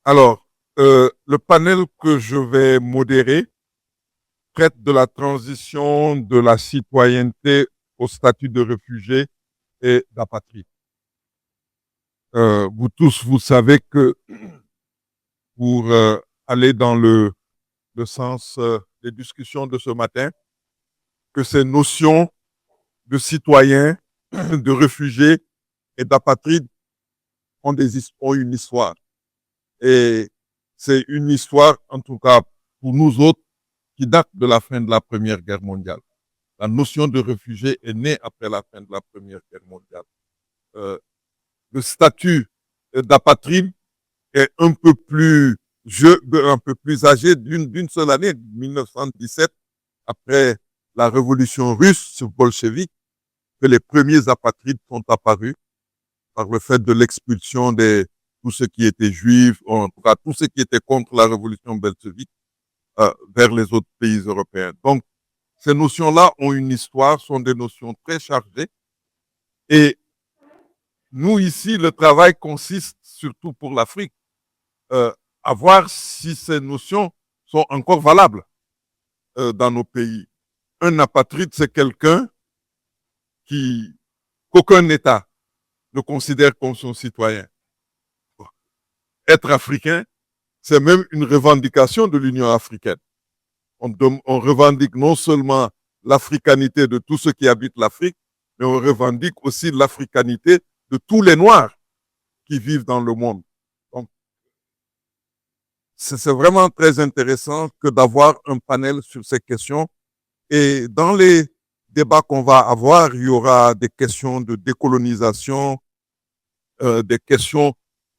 Alors, le panel que je vais modérer traite de la transition de la citoyenneté au statut de réfugié et d'apatride. Vous tous, vous savez que pour aller dans le sens des discussions de ce matin, que ces notions de citoyens, de réfugiés et d'apatrides ont une histoire. Et c'est une histoire, en tout cas pour nous autres, qui date de la fin de la Première Guerre mondiale. La notion de réfugié est née après la fin de la Première Guerre mondiale. Le statut d'apatride est un peu plus âgé d'une seule année, 1917, après la révolution russe bolchevique, que les premiers apatrides sont apparus par le fait de l'expulsion de tous ceux qui étaient juifs, ou en tout cas tous ceux qui étaient contre la révolution bolchevique vers les autres pays européens. Donc, ces notions-là ont une histoire, sont des notions très chargées. Et nous, ici, le travail consiste surtout pour l'Afrique à voir si ces notions sont encore valables dans nos pays. Un apatride, c'est quelqu'un qu'aucun État ne considère comme son citoyen. Être africain, c'est même une revendication de l'Union africaine. On revendique non seulement l'africanité de tous ceux qui habitent l'Afrique, mais on revendique aussi l'africanité de tous les Noirs qui vivent dans le monde. Donc, c'est vraiment très intéressant que d'avoir un panel sur ces questions. Et dans les débats qu'on va avoir, il y aura des questions de décolonisation, des questions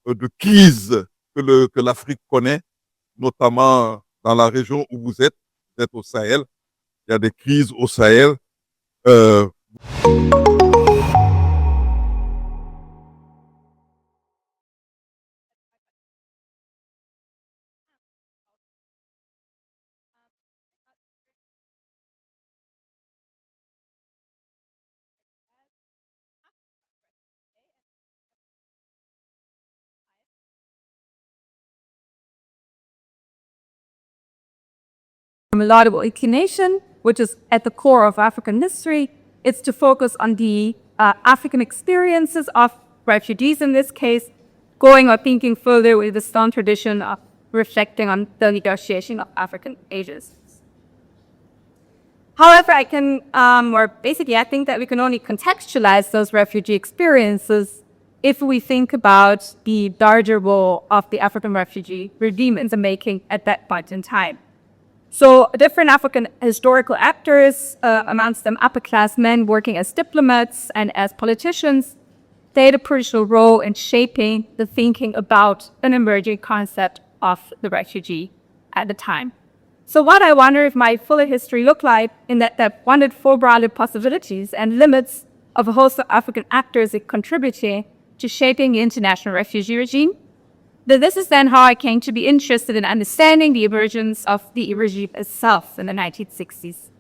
de crise que l'Afrique connaît, notamment dans la région où vous êtes au Sahel. Il y a des crises au Sahel. A laudable inclination, which is at the core of African history. It's to focus on the African experiences of refugees in this case, going or thinking further with the strong tradition of reflecting on the negotiation of African ages. However, I think that we can only contextualize those refugee experiences if we think about the larger role of the African refugee regime in the making at that point in time. So different African historical actors, amongst them upper-class men working as diplomats and as politicians, played a crucial role in shaping the thinking about an emerging concept of the refugee at the time. So what I wonder if my fuller history looked like in that wanted four broader possibilities and limits of a host of African actors contributing to shaping the international refugee regime. This is then how I came to be interested in understanding the emergence of the regime itself in the 1960s.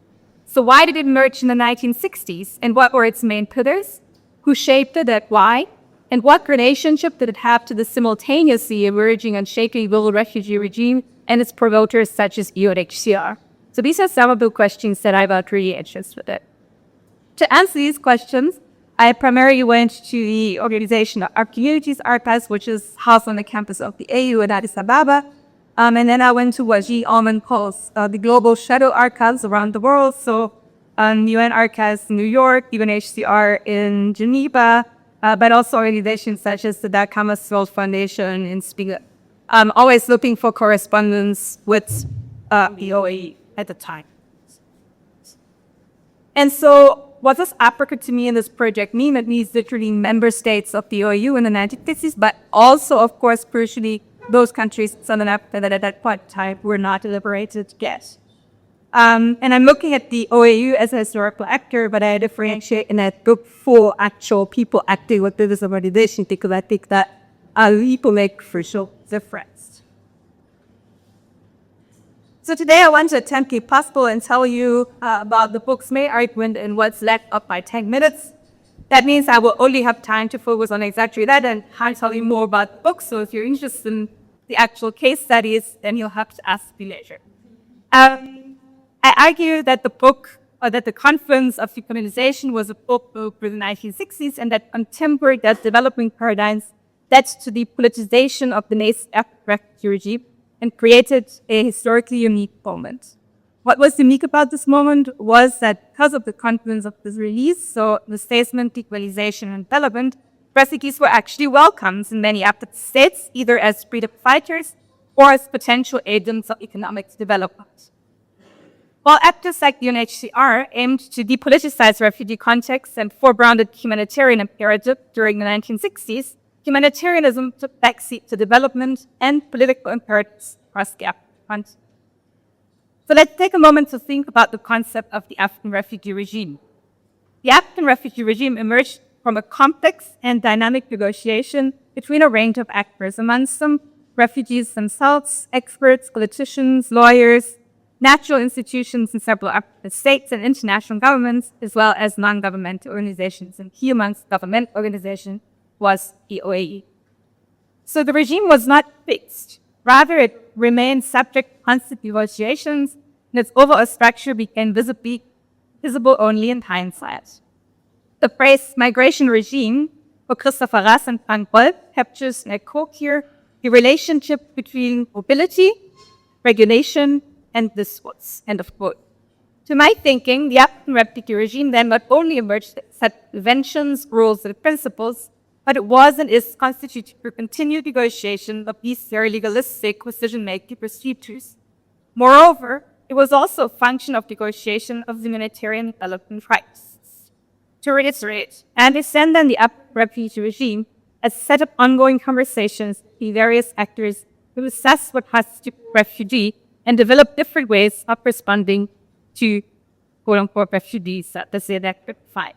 So why did it emerge in the 1960s, and what were its main pillars? Who shaped it, and why? And what relationship did it have to the simultaneously emerging and shaping global refugee regime and its promoters such as UNHCR? So these are some of the questions that I got really interested in. To answer these questions, I primarily went to the organization of Our Communities Archives, which is housed on the campus of the AU in Addis Ababa. And then I went to what G. Allman calls the global shadow archives around the world. So UN Archives in New York, UNHCR in Geneva, but also organizations such as the Dag Hammarskjöld Foundation in Spiegel. Always looking for correspondence with the OAE at the time. And so what does Africa to me in this project mean? It means literally member states of the OAU in the 1950s, but also, of course, crucially, those countries in Southern Africa that at that point in time were not liberated yet. And I'm looking at the OAU as a historical actor, but I differentiate in that book for actual people acting with this organization because I think that people make crucial difference. So today I want to attempt, if possible, and tell you about the book's main argument and what's left of my 10 minutes. That means I will only have time to focus on exactly that and I'll tell you more about the book. So if you're interested in the actual case studies, then you'll have to ask me later. I argue that the book, or that the confluence of decolonization was a book for the 1960s, and that contemporary developing paradigms led to the politicization of the nascent refugee regime and created a historically unique moment. What was unique about this moment was that because of the confluence of this release, so the statement, decolonization, and development, refugees were actually welcomed in many African states, either as freedom fighters or as potential agents of economic development. While actors like the UNHCR aimed to depoliticize refugee contexts and foregrounded humanitarian imperative during the 1960s, humanitarianism took backseat to development and political imperatives across the African continent. So let's take a moment to think about the concept of the African refugee regime. The African refugee regime emerged from a complex and dynamic negotiation between a range of actors, amongst them refugees themselves, experts, politicians, lawyers, natural institutions in several African states and international governments, as well as non-governmental organizations. And key amongst government organizations was the OAE. So the regime was not fixed. Rather, it remained subject to constant negotiations, and its overall structure became visible only in hindsight. The phrase migration regime for Christopher Rass and Frank Wolf captures, and I quote here, the relationship between mobility, regulation, and disputes, end of quote. To my thinking, the African refugee regime then not only emerged set conventions, rules, and principles, but it was and is constituted for continued negotiation of these very legalistic decision-making procedures. Moreover, it was also a function of negotiation of the humanitarian development rights. To reiterate, I understand then the African refugee regime as a set of ongoing conversations with the various actors who assess what constitutes refugee and develop different ways of responding to quote-unquote refugees that the ZDAC could find.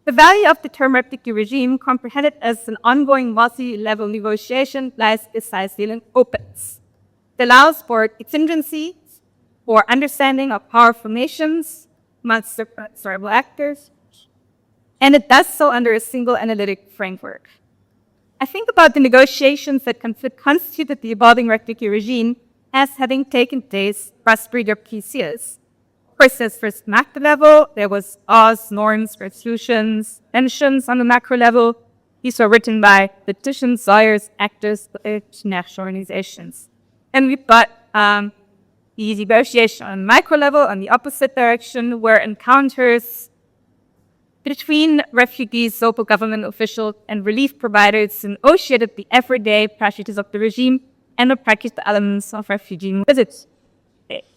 The value of the term refugee regime, comprehended as an ongoing multi-level negotiation, lies precisely in openness. It allows for contingency, for understanding of powerful nations amongst different tribal actors, and it does so under a single analytic framework. I think about the negotiations that constituted the evolving refugee regime as having taken place across 3 years. Of course, there's first macro level, there was laws, norms, resolutions, tensions on the macro level. These were written by politicians, lawyers, actors, international organizations. And we've got the negotiation on micro level on the opposite direction, where encounters between refugees, local government officials, and relief providers negotiated the everyday practices of the regime and the practical elements of refugee visits.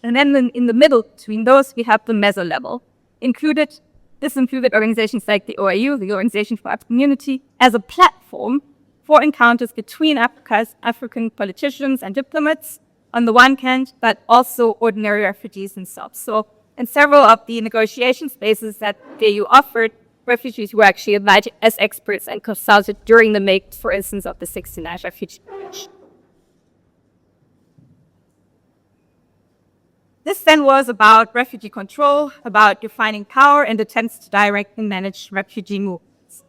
And then in the middle between those, we have the meso level. This included organizations like the OAU, the Organization for African Unity, as a platform for encounters between African politicians and diplomats on the one hand, but also ordinary refugees themselves. So in several of the negotiation spaces that the AU offered, refugees were actually invited as experts and consulted during the make, for instance, of the 69 refugee convention. This then was about refugee control, about defining power and attempts to direct and manage refugee movements.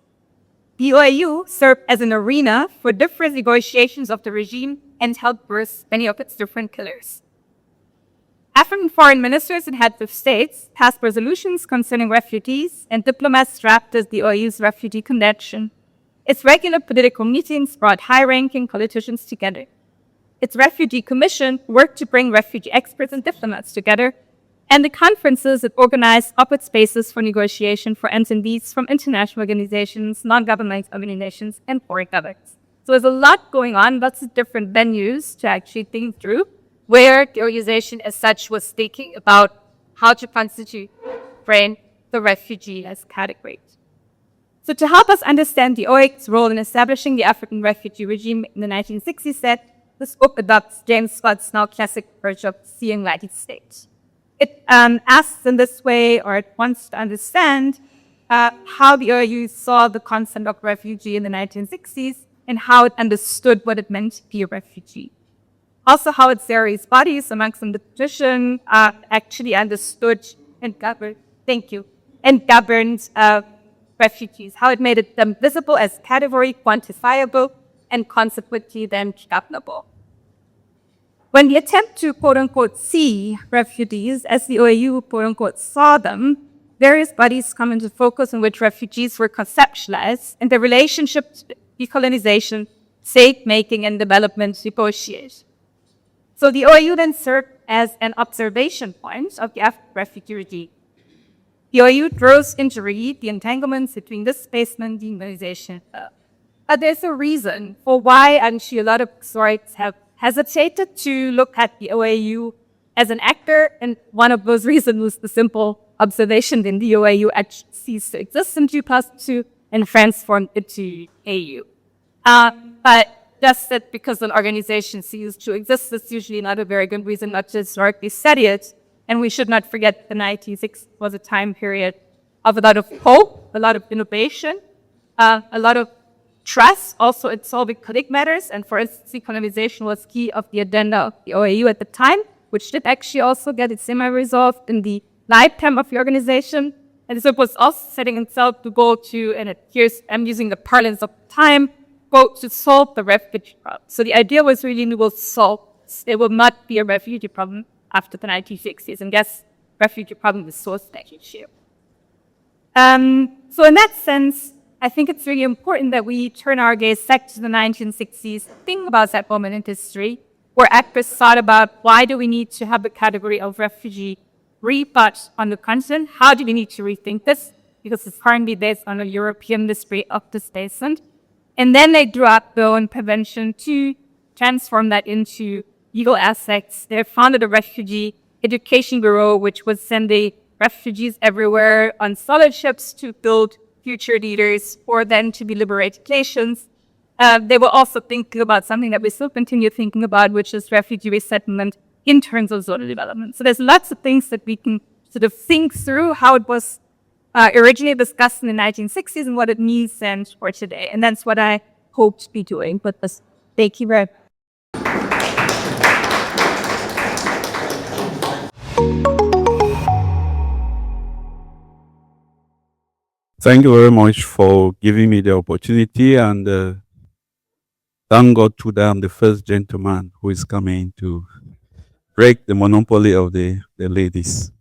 The OAU served as an arena for different negotiations of the regime and helped birth many of its different pillars. African foreign ministers and heads of states passed resolutions concerning refugees, and diplomats drafted the OAU's Refugee Convention. Its regular political meetings brought high-ranking politicians together. Its Refugee Commission worked to bring refugee experts and diplomats together, and the conferences it organized offered spaces for negotiation for attendees from international organizations, non-governmental organizations, and foreign governments. So there's a lot going on, lots of different venues to actually think through, where the organization as such was thinking about how to constitute, frame the refugee as category. So to help us understand the OAU's role in establishing the African refugee regime in the 1960s, this book adopts James Scott's now classic approach of seeing the United States. It asks in this way, or it wants to understand how the OAU saw the concept of refugee in the 1960s and how it understood what it meant to be a refugee. Also, how its various bodies amongst them the tradition actually understood and governed, governed refugees, how it made them visible as category, quantifiable, and consequently then governable. When the attempt to quote-unquote see refugees as the OAU quote-unquote saw them, various bodies come into focus in which refugees were conceptualized and their relationship to decolonization, state-making, and development negotiated. So the OAU then served as an observation point of the African refugee regime. The OAU draws into read the entanglements between displacement and decolonization. But there's a reason for why actually a lot of historians have hesitated to look at the OAU as an actor, and one of those reasons was the simple observation that the OAU actually ceased to exist in 2002 and transformed into AU. But just that because an organization ceased to exist is usually not a very good reason not to historically study it. And we should not forget the 1960s was a time period of a lot of hope, a lot of innovation, a lot of trust also in solving political matters. And for instance, decolonization was key of the agenda of the OAU at the time, which did actually also get it semi-resolved in the lifetime of the organization. And so it was also setting itself to go to, and here's, I'm using the parlance of time, quote, to solve the refugee problem. So the idea was really we will solve, there will not be a refugee problem after the 1960s. And guess refugee problem is sourced that issue. So in that sense, I think it's really important that we turn our gaze back to the 1960s, think about that moment in history, where actors thought about why do we need to have a category of refugee rebut on the continent? How do we need to rethink this? Because it's currently based on a European history of displacement. And then they drew up their own prevention to transform that into legal aspects. They founded a refugee education bureau, which was sending refugees everywhere on scholarships to build future leaders for them to be liberated nations. They were also thinking about something that we still continue thinking about, which is refugee resettlement in terms of zonal development. So there's lots of things that we can sort of think through how it was originally discussed in the 1960s and what it means then for today. And that's what I hope to be doing. But thank you very much. Thank you very much for giving me the opportunity, and thank God today I'm the first gentleman who is coming to break the monopoly of the ladies.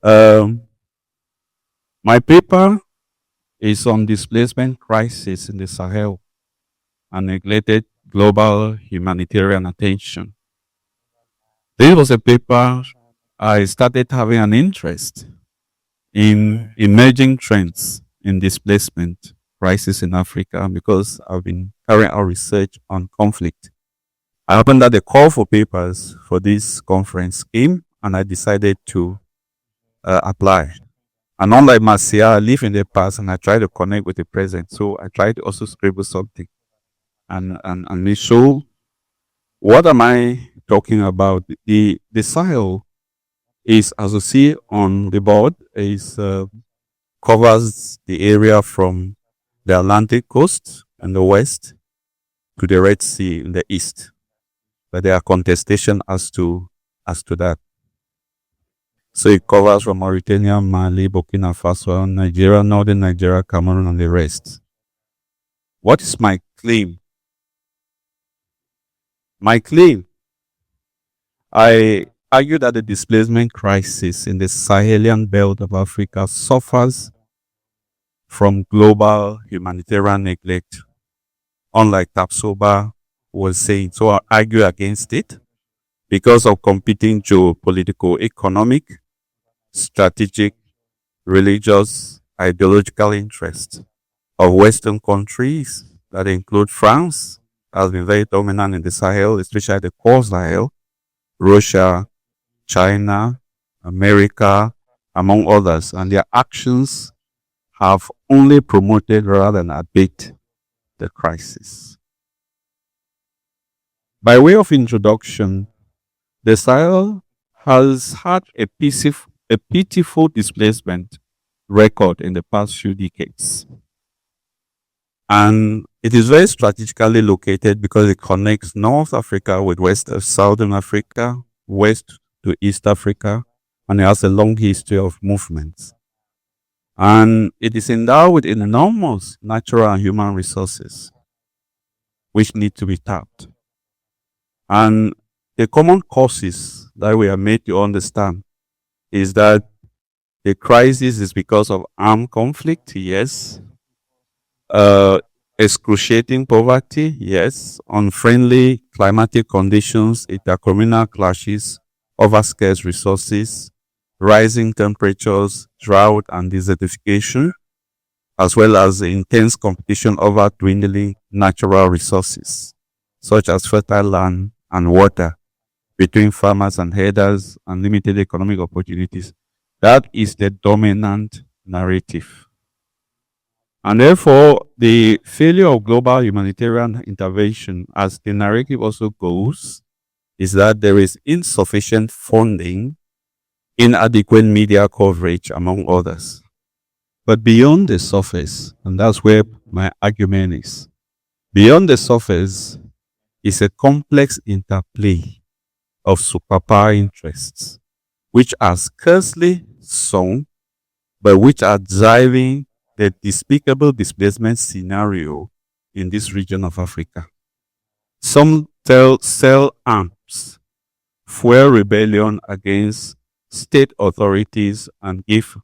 My paper is on displacement crisis in the Sahel and neglected global humanitarian attention. This was a paper I started having an interest in emerging trends in displacement crisis in Africa because I've been carrying out research on conflict. I happened that the call for papers for this conference came, and I decided to apply. And unlike Marcia, I live in the past and I try to connect with the present. So I try to also scribble something and we show what am I talking about. The Sahel is, as you see on the board, is covers the area from the Atlantic coast in the west to the Red Sea in the east. But there are contestation as to that. So it covers from Mauritania, Mali, Burkina Faso, Nigeria, northern Nigeria, Cameroon, and the rest. What is my claim? My claim, I argue that the displacement crisis in the Sahelian belt of Africa suffers from global humanitarian neglect, unlike Tapsoba was saying. So I argue against it because of competing geopolitical, economic, strategic, religious, ideological interests of Western countries that include France, has been very dominant in the Sahel, especially the core Sahel, Russia, China, America, among others, and their actions have only promoted rather than abate the crisis. By way of introduction, the Sahel has had a pitiful displacement record in the past few decades. And it is very strategically located because it connects North Africa with Southern Africa, West to East Africa, and it has a long history of movements. And it is endowed with enormous natural and human resources. which need to be tapped. And the common causes that we are made to understand is that the crisis is because of armed conflict, yes. Excruciating poverty, yes. Unfriendly climatic conditions, intercommunal clashes, overscarce resources, rising temperatures, drought and desertification, as well as intense competition over dwindling natural resources, such as fertile land and water between farmers and herders and limited economic opportunities. That is the dominant narrative. And therefore, the failure of global humanitarian intervention, as the narrative also goes, is that there is insufficient funding, inadequate media coverage, among others. But beyond the surface, and that's where my argument is, beyond the surface is a complex interplay of superpower interests, which are scarcely some, but which are driving the despicable displacement scenario in this region of Africa. Some sell arms, fuel rebellion against state authorities, and give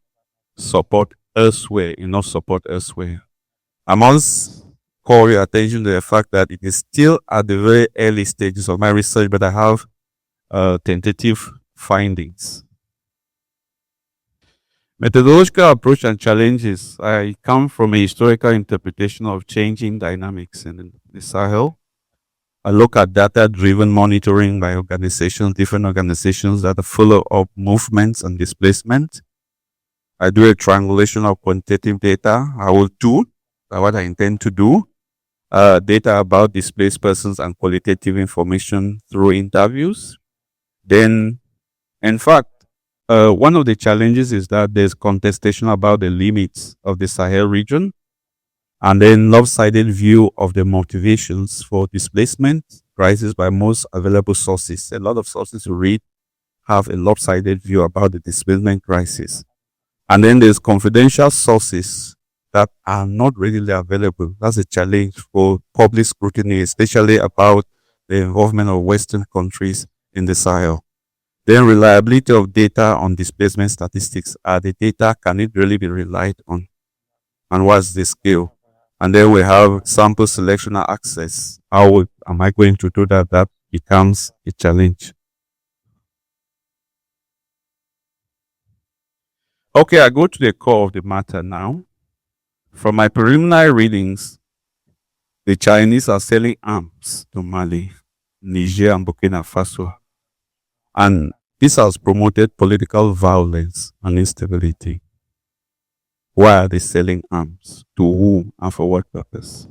support elsewhere, enough support elsewhere. I must call your attention to the fact that it is still at the very early stages of my research, but I have tentative findings. Methodological approach and challenges. I come from a historical interpretation of changing dynamics in the Sahel. I look at data-driven monitoring by organizations, different organizations that follow up movements and displacement. I do a triangulation of quantitative data. I will do what I intend to do. Data about displaced persons and qualitative information through interviews. Then, in fact, one of the challenges is that there's contestation about the limits of the Sahel region, and then lopsided view of the motivations for displacement crisis by most available sources. A lot of sources you read have a lopsided view about the displacement crisis. And then there's confidential sources that are not readily available. That's a challenge for public scrutiny, especially about the involvement of Western countries in the Sahel. Then reliability of data on displacement statistics. Are the data, can it really be relied on? And what's the scale? And then we have sample selection and access. How am I going to do that? That becomes a challenge. Okay, I go to the core of the matter now. From my preliminary readings, the Chinese are selling arms to Mali, Niger, and Burkina Faso. And this has promoted political violence and instability. Why are they selling arms? To whom and for what purpose?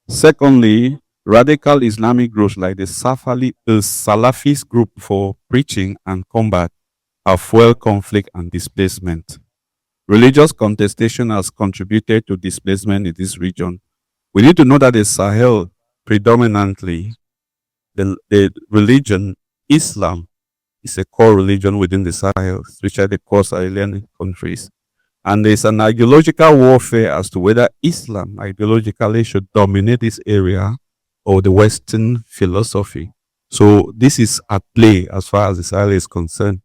Secondly, radical Islamic groups like the Salafist group for preaching and combat have fueled conflict and displacement. Religious contestation has contributed to displacement in this region. We need to know that the Sahel, predominantly, the religion, Islam, is a core religion within the Sahel, especially the core Sahelian countries. And there's an ideological warfare as to whether Islam ideologically should dominate this area or the Western philosophy. So this is at play as far as the Sahel is concerned.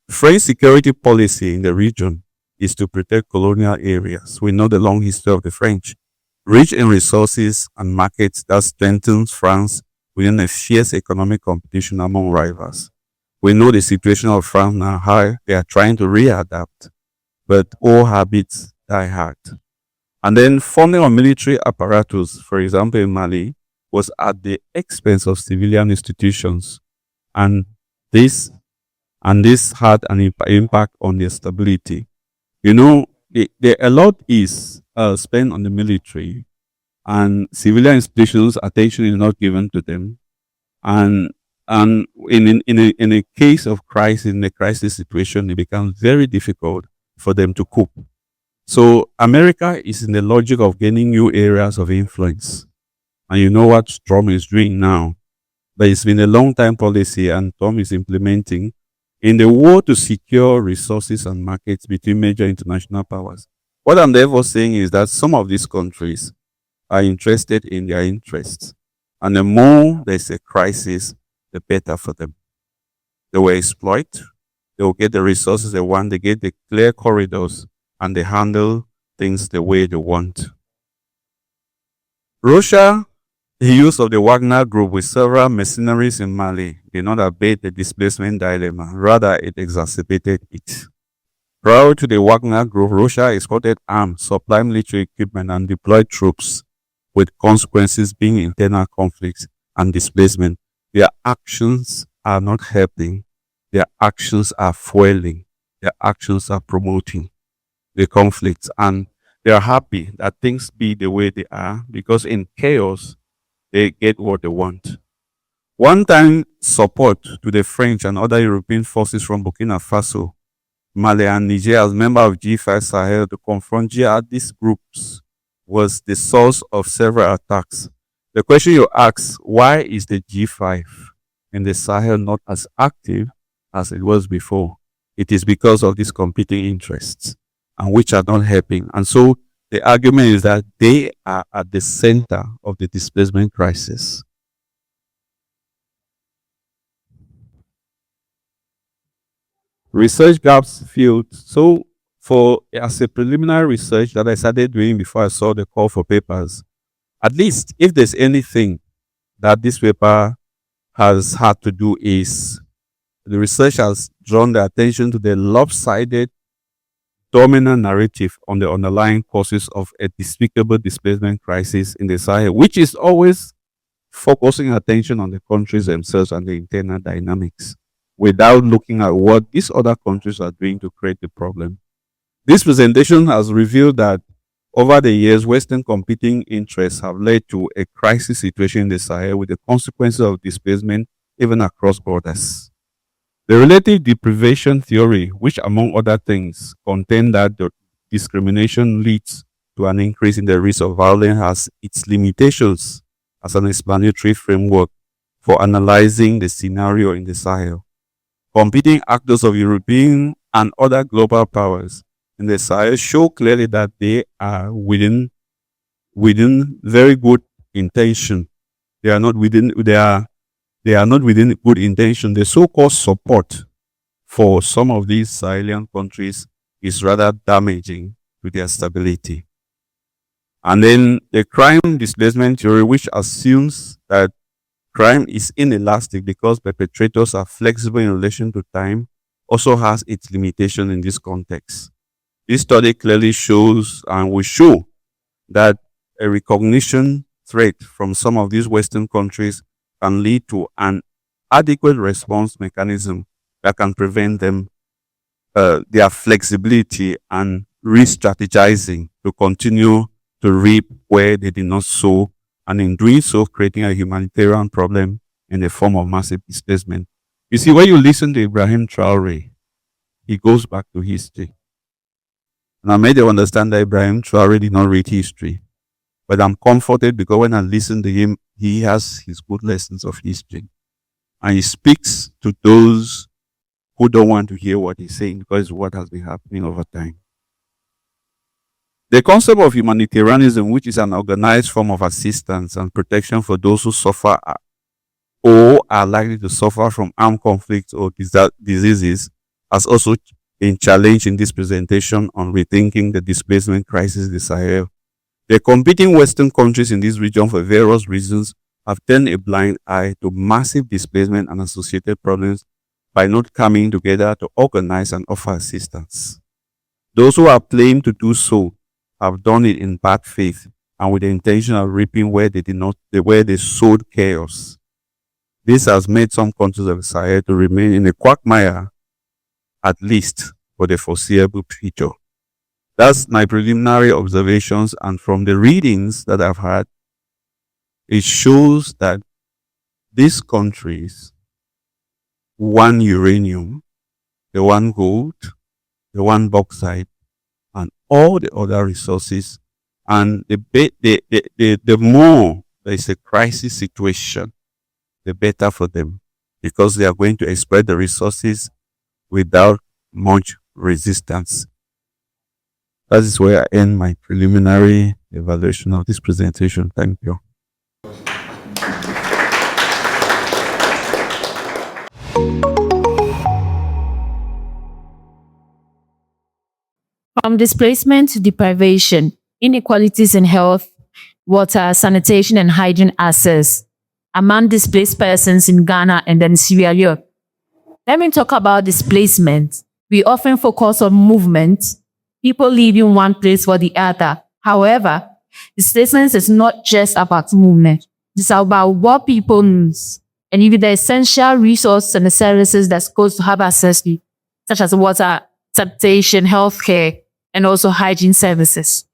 French security policy in the region is to protect colonial areas. We know the long history of the French. Rich in resources and markets that strengthens France within a fierce economic competition among rivals. We know the situation of France now, how they are trying to readapt, but all habits die hard. And then funding of military apparatus, for example, in Mali, was at the expense of civilian institutions. And this had an impact on their stability. You know, a lot is spent on the military, and civilian institutions, attention is not given to them. And in a case of crisis, in a crisis situation, it becomes very difficult for them to cope. So America is in the logic of gaining new areas of influence. And you know what Trump is doing now. But it's been a long time policy, and Trump is implementing in the war to secure resources and markets between major international powers. What I'm therefore saying is that some of these countries are interested in their interests. And the more there's a crisis, the better for them. They will exploit, they will get the resources they want, they get the clear corridors, and they handle things the way they want. Russia, the use of the Wagner Group with several mercenaries in Mali did not abate the displacement dilemma, rather it exacerbated it. Prior to the Wagner Group, Russia exported arms, supplied military equipment, and deployed troops, with consequences being internal conflicts and displacement. Their actions are not helping. Their actions are fueling. Their actions are promoting the conflicts. And they are happy that things be the way they are because in chaos, they get what they want. One-time support to the French and other European forces from Burkina Faso, Mali, and Niger as members of G5 Sahel to confront jihadist groups was the source of several attacks. The question you ask, why is the G5 in the Sahel not as active as it was before? It is because of these competing interests, and which are not helping. And so the argument is that they are at the center of the displacement crisis. Research gaps filled. So as a preliminary research that I started doing before I saw the call for papers, at least if there's anything that this paper has had to do is the research has drawn the attention to the lopsided dominant narrative on the underlying causes of a despicable displacement crisis in the Sahel, which is always focusing attention on the countries themselves and the internal dynamics without looking at what these other countries are doing to create the problem. This presentation has revealed that over the years, Western competing interests have led to a crisis situation in the Sahel with the consequences of displacement even across borders. The relative deprivation theory, which among other things contains that the discrimination leads to an increase in the risk of violence, has its limitations as an explanatory framework for analyzing the scenario in the Sahel. Competing actors of European and other global powers in the Sahel show clearly that they are within very good intention. They are not within good intention. The so-called support for some of these Sahelian countries is rather damaging to their stability. And then the crime displacement theory, which assumes that crime is inelastic because perpetrators are flexible in relation to time, also has its limitation in this context. This study clearly shows and will show that a recognition threat from some of these Western countries can lead to an adequate response mechanism that can prevent them their flexibility and re-strategizing to continue to reap where they did not sow, and in doing so, creating a humanitarian problem in the form of massive displacement. You see, when you listen to Ibrahim Traore, he goes back to history. And I made them understand that Ibrahim Traore did not read history. But I'm comforted because when I listen to him, he has his good lessons of history. And he speaks to those who don't want to hear what he's saying because it's what has been happening over time. The concept of humanitarianism, which is an organized form of assistance and protection for those who suffer or are likely to suffer from armed conflicts or diseases, has also been challenged in this presentation on rethinking the displacement crisis in the Sahel. The competing Western countries in this region, for various reasons, have turned a blind eye to massive displacement and associated problems by not coming together to organize and offer assistance. Those who have claimed to do so have done it in bad faith and with the intention of reaping where they sowed chaos. This has made some countries of the Sahel to remain in a quagmire, at least for the foreseeable future. That's my preliminary observations, and from the readings that I've had, it shows that these countries want uranium, they want gold, they want bauxite, and all the other resources. And the more there is a crisis situation, the better for them, because they are going to exploit the resources without much resistance. That is where I end my preliminary evaluation of this presentation. Thank you. From displacement to deprivation, inequalities in health, water, sanitation, and hygiene access among displaced persons in Ghana and then Sierra Leone. Let me talk about displacement. We often focus on movement, people leaving one place for the other. However, displacement is not just about movement. It's about what people lose and even the essential resources and the services that's supposed to have access to, such as water, sanitation, healthcare, and also hygiene services.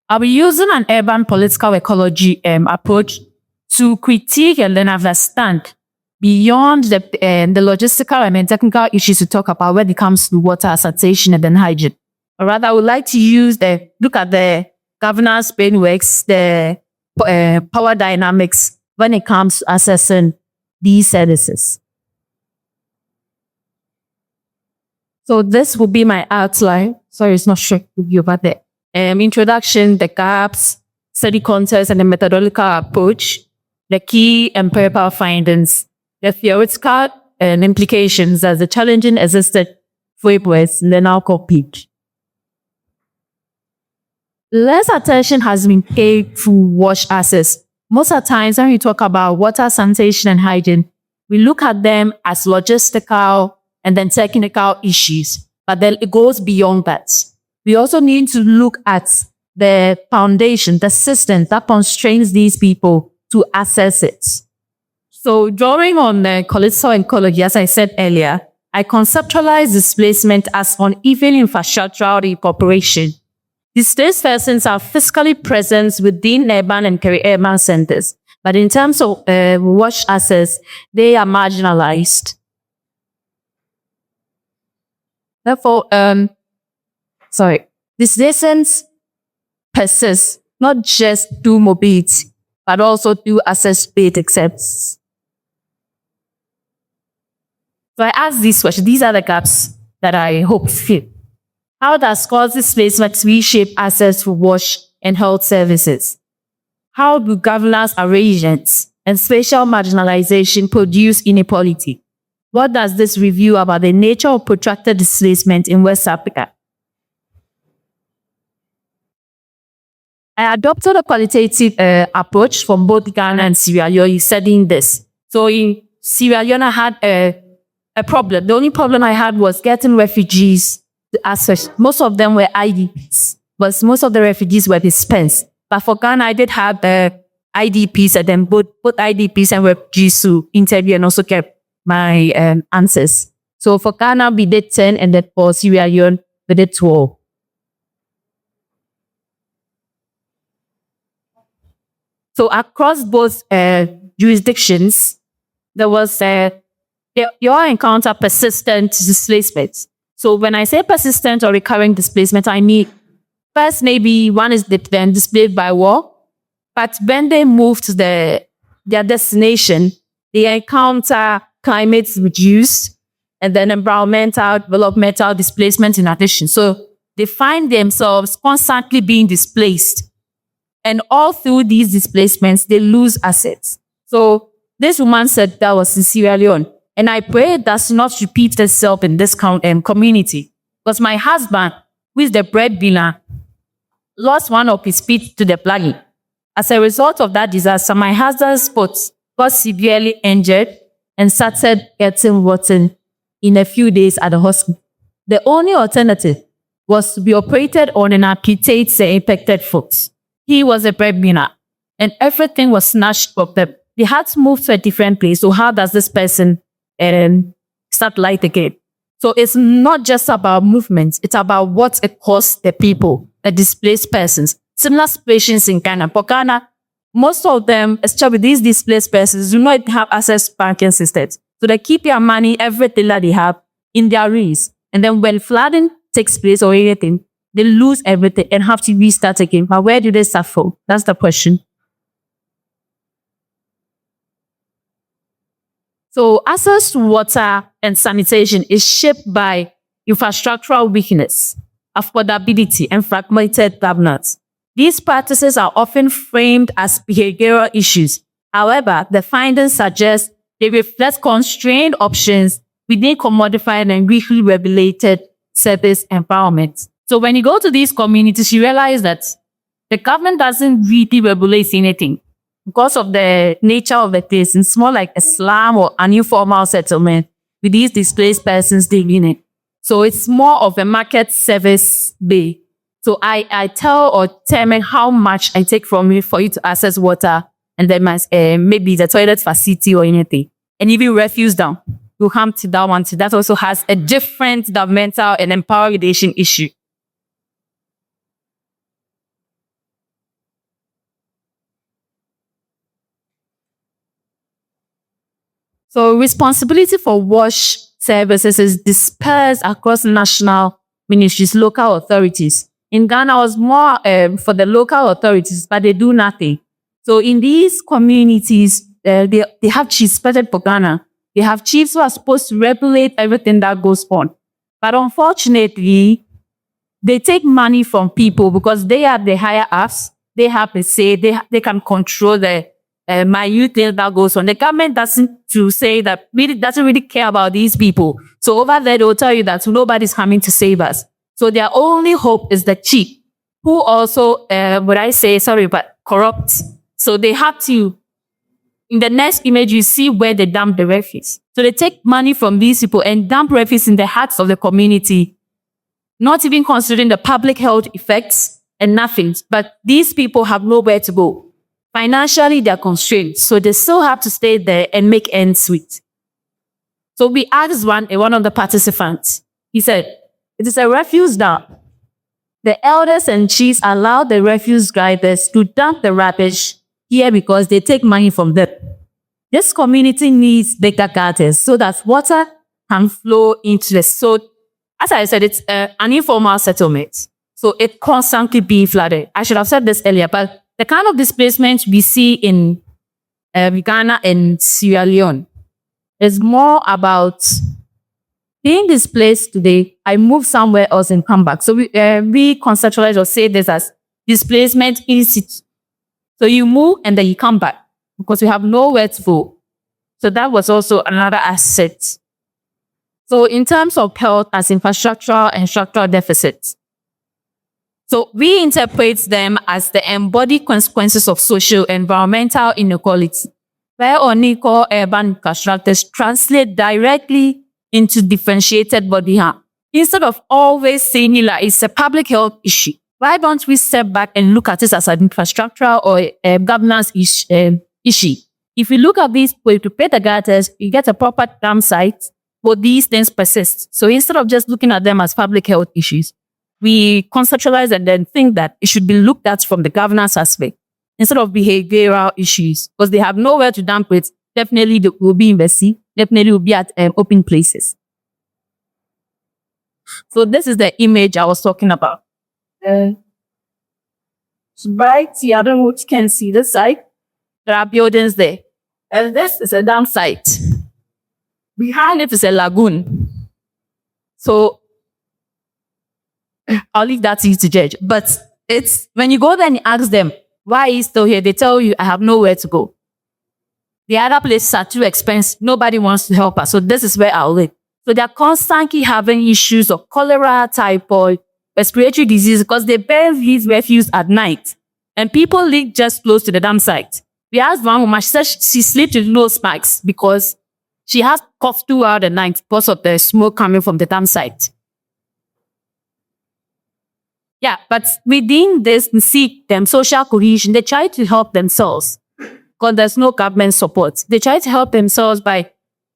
I'll be using an urban political ecology approach to critique and then understand beyond the logistical and technical issues to talk about when it comes to water, sanitation, and then hygiene. Or rather, I would like to look at the governance frameworks, the power dynamics when it comes to assessing these services. So this will be my outline. Sorry, it's not sure to you about the introduction, the gaps, study context, and the methodological approach, the key empirical findings, the theoretical implications as the challenging existed frameworks, and then I'll compete. Less attention has been paid to wash access. Most of the times when we talk about water, sanitation, and hygiene, we look at them as logistical and then technical issues, but then it goes beyond that. We also need to look at the foundation, the system that constrains these people to access it. So drawing on the political ecology, as I said earlier, I conceptualize displacement as uneven infrastructural incorporation. Displaced persons are physically present within urban and peri-urban centers, but in terms of wash access, they are marginalized. Therefore, displacement persists not just through mobility, but also through access-based acceptance. So I ask these questions. These are the gaps that I hope fill. How does cause displacement reshape access to wash and health services? How do governance arrangements and spatial marginalization produce inequality? What does this reveal about the nature of protracted displacement in West Africa? I adopted a qualitative approach from both Ghana and Sierra Leone studying this. So in Sierra Leone, I had a problem. The only problem I had was getting refugees to access. Most of them were IDPs, but most of the refugees were dispersed. But for Ghana, I did have the IDPs, and then both IDPs and refugees to interview and also kept my answers. So for Ghana, we did 10, and then for Sierra Leone, we did 12. So across both jurisdictions, there was you all encounter persistent displacement. So when I say persistent or recurring displacement, I mean first maybe one is then displaced by war, but when they move to their destination, they encounter climate reduced and then environmental, developmental displacement in addition. So they find themselves constantly being displaced. And all through these displacements, they lose assets. So this woman said that was in Sierra Leone. And I pray it does not repeat itself in this community. Because my husband, who is the breadwinner, lost one of his feet to the plague. As a result of that disaster, my husband's foot got severely injured and started getting rotten in a few days at the hospital. The only alternative was to be operated on and amputate the infected foot. He was a breadwinner, and everything was snatched from them. They had to move to a different place. So how does this person start life again? So it's not just about movements. It's about what it costs the people, the displaced persons. Similar situations in Ghana. For Ghana, most of them, especially these displaced persons, do not have access to banking systems. So they keep their money, everything that they have, in their arrears. And then when flooding takes place or anything, they lose everything and have to restart again. But where do they start from? That's the question. So access to water and sanitation is shaped by infrastructural weakness, affordability, and fragmented governance. These practices are often framed as behavioral issues. However, the findings suggest they reflect constrained options within commodified and weakly regulated service environments. So when you go to these communities, you realize that the government doesn't really regulate anything because of the nature of the place. It's more like a slum or an informal settlement with these displaced persons living in it. So it's more of a market service bay. So I tell or determine how much I take from you for you to access water and then maybe the toilet facility or anything. And even refuse down. We'll come to that one too. That also has a different governmental and empower relation issue. So responsibility for wash services is dispersed across national ministries, local authorities. In Ghana, it was more for the local authorities, but they do nothing. So in these communities, they have chiefs, especially for Ghana. They have chiefs who are supposed to regulate everything that goes on. But unfortunately, they take money from people because they are the higher ups. They have a say. They can control the minute thing that goes on. The government doesn't really care about these people. So over there, they'll tell you that nobody's coming to save us. So their only hope is the chief, who also, corrupt. So they have to, in the next image, you see where they dump the refuse. So they take money from these people and dump refuse in the hearts of the community, not even considering the public health effects and nothing. But these people have nowhere to go. Financially, they're constrained. So they still have to stay there and make ends meet. So we asked one of the participants. He said, it is a refuse dump. The elders and chiefs allow the refuse drivers to dump the rubbish here because they take money from them. This community needs bigger gutters so that water can flow into the soil. As I said, it's an informal settlement. So it constantly being flooded. I should have said this earlier, but the kind of displacement we see in Ghana and Sierra Leone is more about being displaced today. I move somewhere else and come back. So we conceptualize or say this as displacement in situ. So you move and then you come back because you have nowhere to go. So that was also another asset. So in terms of health as infrastructural and structural deficits, so we interpret them as the embodied consequences of social environmental inequality, where unequal urban infrastructures translate directly into differentiated body harm. Instead of always saying it's a public health issue, why don't we step back and look at this as an infrastructural or a governance issue? If you look at these, if you pay the gutters, you get a proper dam site, but these things persist. So instead of just looking at them as public health issues, we conceptualize and then think that it should be looked at from the governance aspect instead of behavioral issues, because they have nowhere to dump it. Definitely they will be in the sea, definitely will be at open places. So this is the image I was talking about. Right here, I don't know if you can see this side. There are buildings there. And this is a dam site. Behind it is a lagoon. So I'll leave that to you to judge. But it's when you go there and you ask them, why are you still here? They tell you, I have nowhere to go. The other places are too expensive. Nobody wants to help us. So this is where I'll live. So they're constantly having issues of cholera, typhoid, respiratory disease because they bury these refuse at night. And people live just close to the dam site. We asked one woman, she said she sleeps with nose marks because she has cough throughout the night because of the smoke coming from the dam site. Yeah, but within this, we see them social cohesion. They try to help themselves because there's no government support. They try to help themselves by,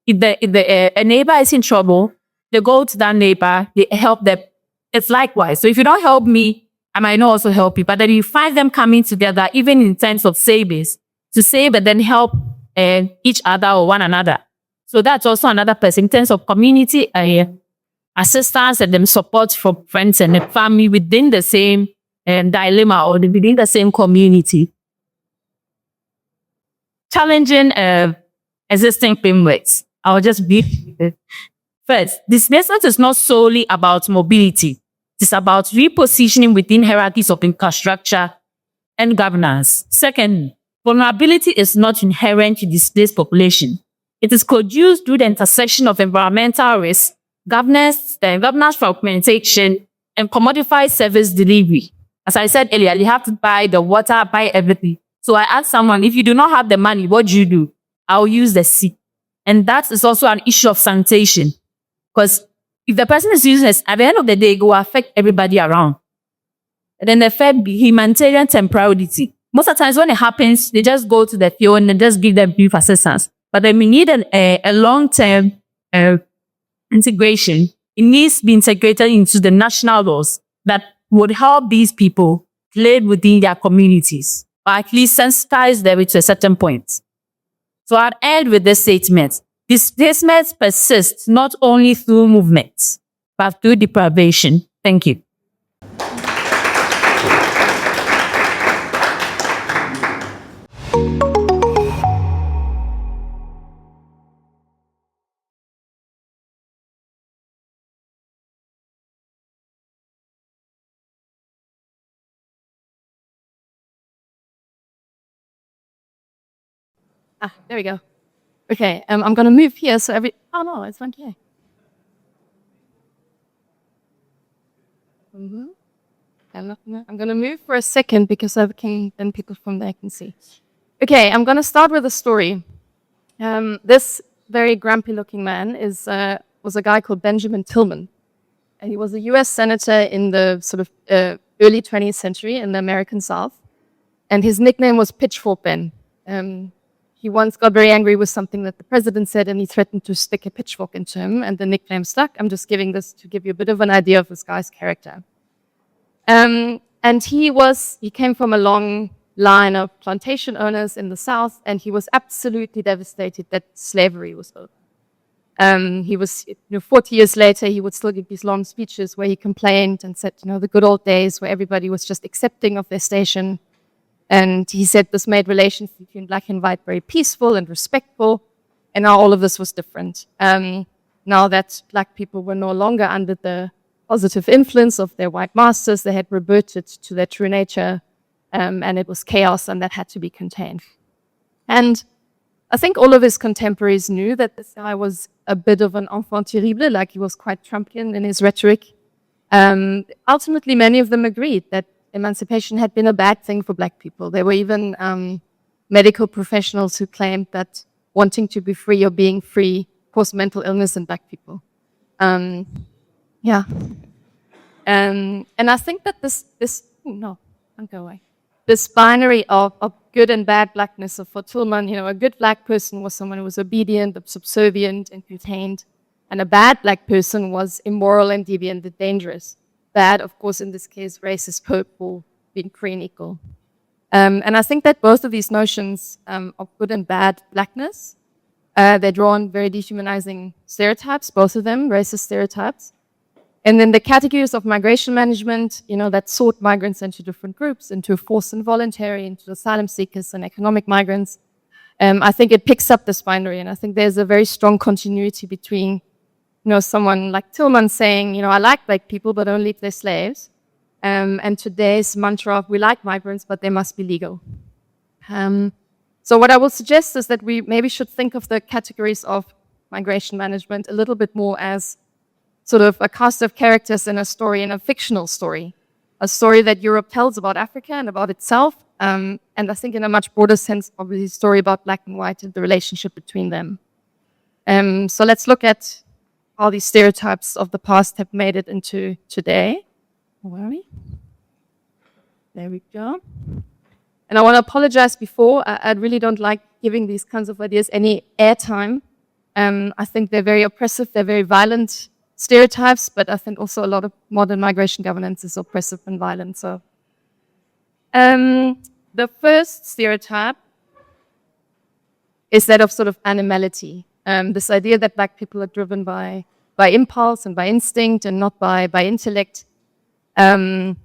if a neighbor is in trouble, they go to that neighbor, they help them. It's likewise. So if you don't help me, I might not also help you. But then you find them coming together, even in terms of savings, to save and then help each other or one another. So that's also another person in terms of community assistance and then support from friends and the family within the same dilemma or within the same community. Challenging existing frameworks. I'll just be first. Displacement is not solely about mobility. It's about repositioning within hierarchies of infrastructure and governance. Second, vulnerability is not inherent to displaced population. It is produced through the intersection of environmental risk, governance fragmentation, and commodify service delivery. As I said earlier, you have to buy the water, buy everything. So I asked someone, if you do not have the money, what do you do? I'll use the sea. And that is also an issue of sanitation. Because if the person is using this, at the end of the day, it will affect everybody around. And then the third, humanitarian temporality. Most of the times when it happens, they just go to the field and just give them brief assistance. But then we need a long-term integration. It needs to be integrated into the national laws that would help these people live within their communities, or at least sensitize them to a certain point. So I'll end with this statement. Displacement persists not only through movement, but through deprivation. Thank you. There we go. Okay, I'm going to move here so oh no, it's not here. I'm going to move for a second because then people from there can see. Okay, I'm going to start with a story. This very grumpy-looking man was a guy called Benjamin Tillman. And he was a U.S. senator in the sort of early 20th century in the American South. And his nickname was Pitchfork Ben. He once got very angry with something that the president said, and he threatened to stick a pitchfork into him, and the nickname stuck. I'm just giving this to give you a bit of an idea of this guy's character. And he came from a long line of plantation owners in the South, and he was absolutely devastated that slavery was over. He was, 40 years later, he would still give these long speeches where he complained and said, the good old days where everybody was just accepting of their station. And he said this made relations between black and white very peaceful and respectful. And now all of this was different. Now that black people were no longer under the positive influence of their white masters, they had reverted to their true nature. And it was chaos, and that had to be contained. And I think all of his contemporaries knew that this guy was a bit of an enfant terrible, like he was quite Trumpian in his rhetoric. Ultimately, many of them agreed that emancipation had been a bad thing for black people. There were even medical professionals who claimed that wanting to be free or being free caused mental illness in black people. And I think that don't go away. This binary of good and bad blackness. So for Tillman, a good black person was someone who was obedient, subservient, and contained. And a bad black person was immoral and deviant and dangerous. Bad, of course, in this case, racist, hurtful, being free and equal. And I think that both of these notions of good and bad blackness, they draw on very dehumanizing stereotypes, both of them, racist stereotypes. And then the categories of migration management, that sort migrants into different groups, into forced and voluntary, into asylum seekers and economic migrants. I think it picks up this binary, and I think there's a very strong continuity between someone like Tillman saying, I like black people, but only if they're slaves. And today's mantra of we like migrants, but they must be legal. So what I will suggest is that we maybe should think of the categories of migration management a little bit more as sort of a cast of characters in a story, in a fictional story. A story that Europe tells about Africa and about itself. And I think in a much broader sense, obviously, a story about black and white and the relationship between them. So let's look at how these stereotypes of the past have made it into today. Where are we? There we go. And I want to apologize before. I really don't like giving these kinds of ideas any airtime. I think they're very oppressive, they're very violent stereotypes, but I think also a lot of modern migration governance is oppressive and violent. So, the first stereotype is that of sort of animality. This idea that black people are driven by impulse and by instinct and not by intellect, and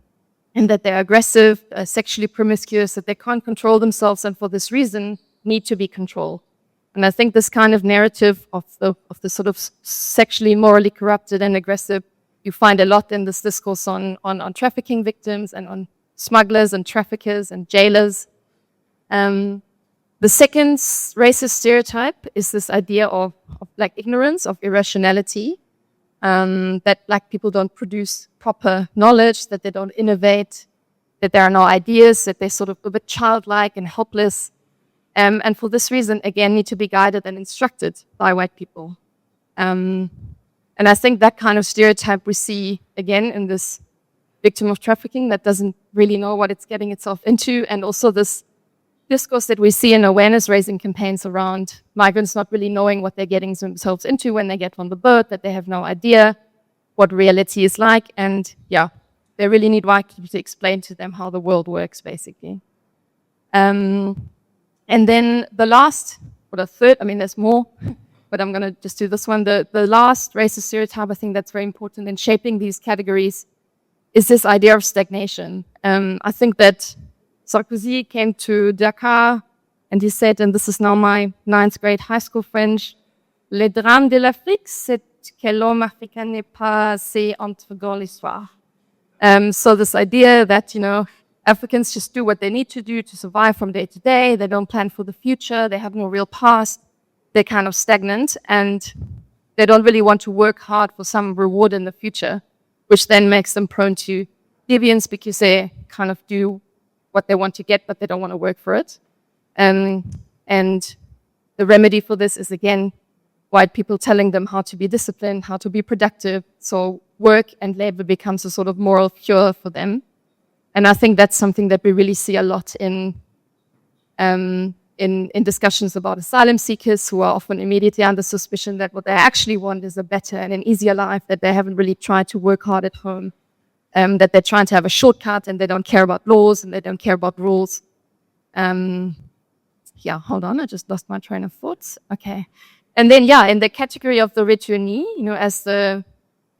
that they're aggressive, sexually promiscuous, that they can't control themselves and for this reason need to be controlled. And I think this kind of narrative of the sort of sexually, morally corrupted and aggressive, you find a lot in this discourse on trafficking victims and on smugglers and traffickers and jailers. The second racist stereotype is this idea of black ignorance, of irrationality. that Black people don't produce proper knowledge, that they don't innovate, that there are no ideas, that they're sort of a bit childlike and helpless. And for this reason, again, need to be guided and instructed by white people. And I think that kind of stereotype we see again in this victim of trafficking that doesn't really know what it's getting itself into, and also this discourse that we see in awareness-raising campaigns around migrants not really knowing what they're getting themselves into when they get on the boat, that they have no idea what reality is like, and yeah, they really need white people to explain to them how the world works, basically. And then the last, or the third, I mean, there's more, but I'm going to just do this one. The last racist stereotype, I think that's very important in shaping these categories, is this idea of stagnation. I think that Sarkozy came to Dakar and he said, and this is now my 9th grade high school French, "Le drame de l'Afrique, c'est que l'homme africain n'est pas assez intégré dans l'histoire." So this idea that, you know, Africans just do what they need to do to survive from day to day. They don't plan for the future. They have no real past. They're kind of stagnant and they don't really want to work hard for some reward in the future, which then makes them prone to deviance because they kind of do what they want to get, but they don't want to work for it. And the remedy for this is, again, white people telling them how to be disciplined, how to be productive. So work and labor becomes a sort of moral cure for them. And I think that's something that we really see a lot in discussions about asylum seekers who are often immediately under suspicion that what they actually want is a better and an easier life, that they haven't really tried to work hard at home, that they're trying to have a shortcut and they don't care about laws and they don't care about rules. Yeah, hold on, I just lost my train of thoughts. Okay. And then, yeah, in the category of the returnee, you know, as the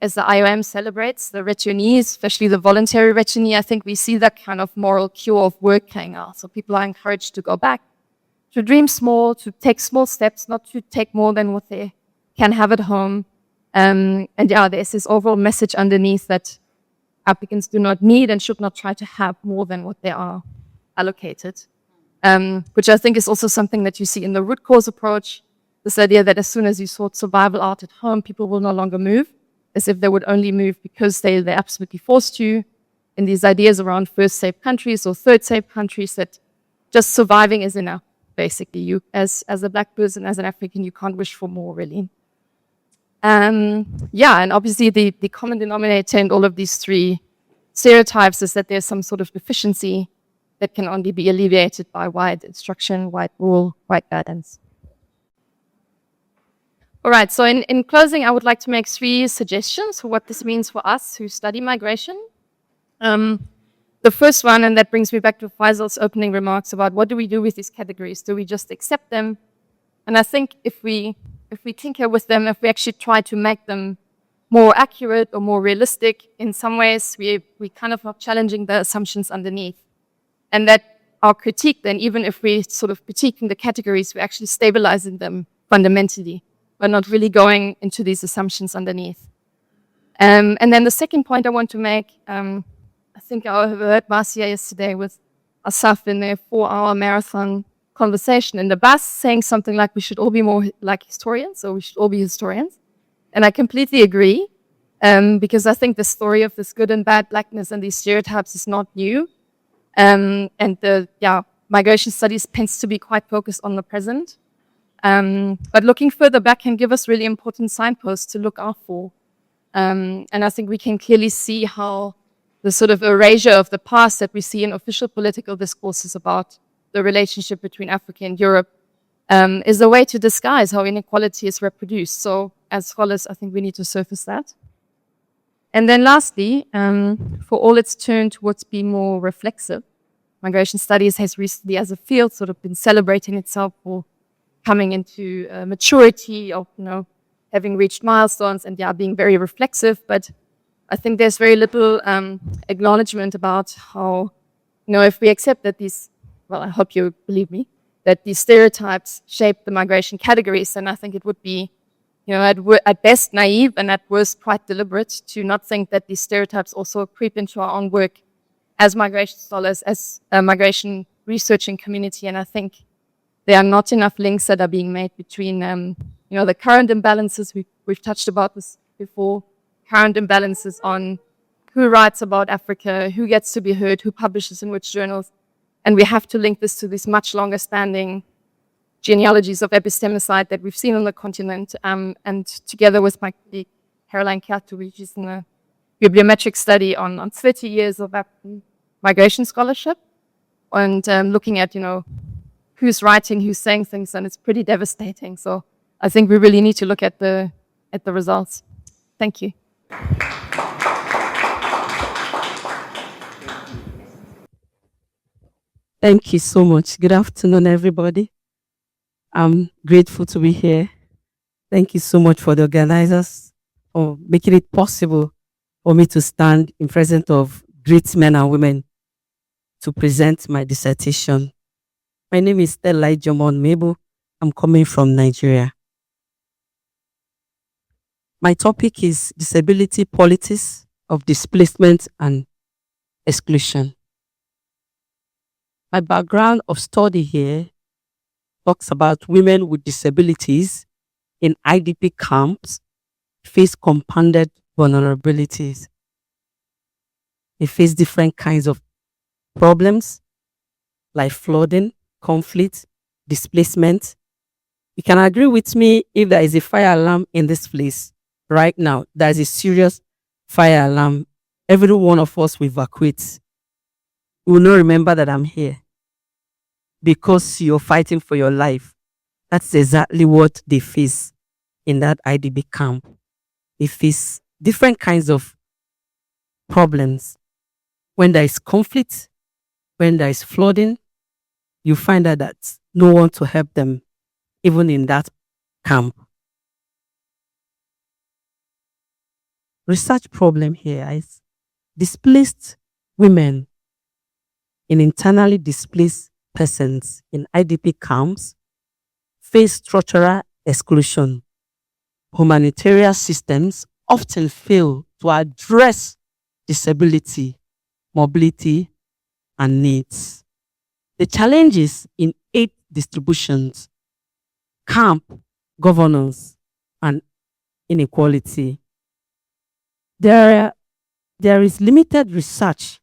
IOM celebrates the returnees, especially the voluntary returnee, I think we see that kind of moral cure of work playing out. So people are encouraged to go back, to dream small, to take small steps, not to take more than what they can have at home. And yeah, there's this overall message underneath that applicants do not need and should not try to have more than what they are allocated, which I think is also something that you see in the root cause approach, this idea that as soon as you sort survival out at home, people will no longer move, as if they would only move because they're absolutely forced to, in these ideas around first safe countries or third safe countries, that just surviving is enough, basically. You, as a Black person, as an African, you can't wish for more, really. Yeah, and obviously the common denominator in all of these three stereotypes is that there's some sort of deficiency that can only be alleviated by white instruction, white rule, white guidance. All right, so in closing, I would like to make 3 suggestions for what this means for us who study migration. The first one, and that brings me back to Faisal's opening remarks about what do we do with these categories? Do we just accept them? And I think if we tinker with them, if we actually try to make them more accurate or more realistic, in some ways we kind of are challenging the assumptions underneath. And that our critique then, even if we sort of critiquing the categories, we're actually stabilizing them fundamentally. We're not really going into these assumptions underneath. And then the second point I want to make, I think I heard Marcia yesterday with Asaf in their 4-hour marathon conversation in the bus saying something like we should all be more like historians, or we should all be historians. And I completely agree, because I think the story of this good and bad Blackness and these stereotypes is not new. And migration studies tends to be quite focused on the present. But looking further back can give us really important signposts to look out for. And I think we can clearly see how the sort of erasure of the past that we see in official political discourses about the relationship between Africa and Europe is a way to disguise how inequality is reproduced. So as scholars, I think we need to surface that. And then lastly, for all its turn towards being more reflexive, migration studies has recently as a field sort of been celebrating itself for coming into maturity of, you know, having reached milestones and being very reflexive. But I think there's very little acknowledgement about how, you know, if we accept that these, well, I hope you believe me, that these stereotypes shape the migration categories, then I think it would be, you know, at best naive and at worst quite deliberate to not think that these stereotypes also creep into our own work as migration scholars, as a migration researching community. And I think there are not enough links that are being made between, you know, the current imbalances we've touched about this before, current imbalances on who writes about Africa, who gets to be heard, who publishes in which journals. And we have to link this to these much longer standing genealogies of epistemicide that we've seen on the continent. And together with my colleague Caroline Kiatu, which is in a bibliometric study on 30 years of migration scholarship and looking at, who's writing, who's saying things, and it's pretty devastating. So I think we really need to look at the results. Thank you. Thank you so much. Good afternoon, everybody. I'm grateful to be here. Thank you so much for the organizers for making it possible for me to stand in presence of great men and women to present my dissertation. My name is Stella Jomon Mebo. I'm coming from Nigeria. My topic is disability politics of displacement and exclusion. My background of study here talks about women with disabilities in IDP camps face compounded vulnerabilities. They face different kinds of problems like flooding, conflict, displacement. You can agree with me if there is a fire alarm in this place right now. There is a serious fire alarm. Every one of us will evacuate. We will not remember that I'm here because you're fighting for your life. That's exactly what they face in that IDB camp. They face different kinds of problems. When there is conflict, when there is flooding, you find out that no one to help them, even in that camp. Research problem here is displaced women in internally displaced persons in IDP camps face structural exclusion. Humanitarian systems often fail to address disability, mobility, and needs. The challenges in aid distributions, camp governance, and inequality. There is limited research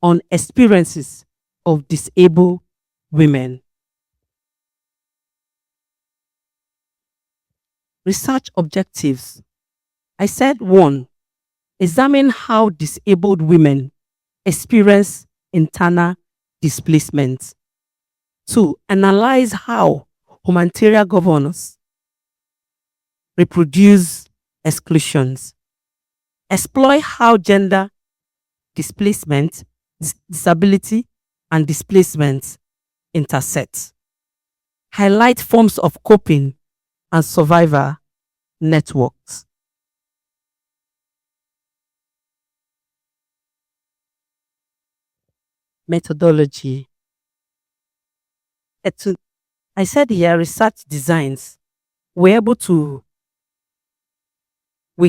on experiences of disabled women. Research objectives. I said 1, examine how disabled women experience internal displacement. 2, analyze how humanitarian governance reproduce exclusions. Explore how gender displacement, disability, and displacement intersect. Highlight forms of coping and survivor networks. Methodology. I said here, research designs. We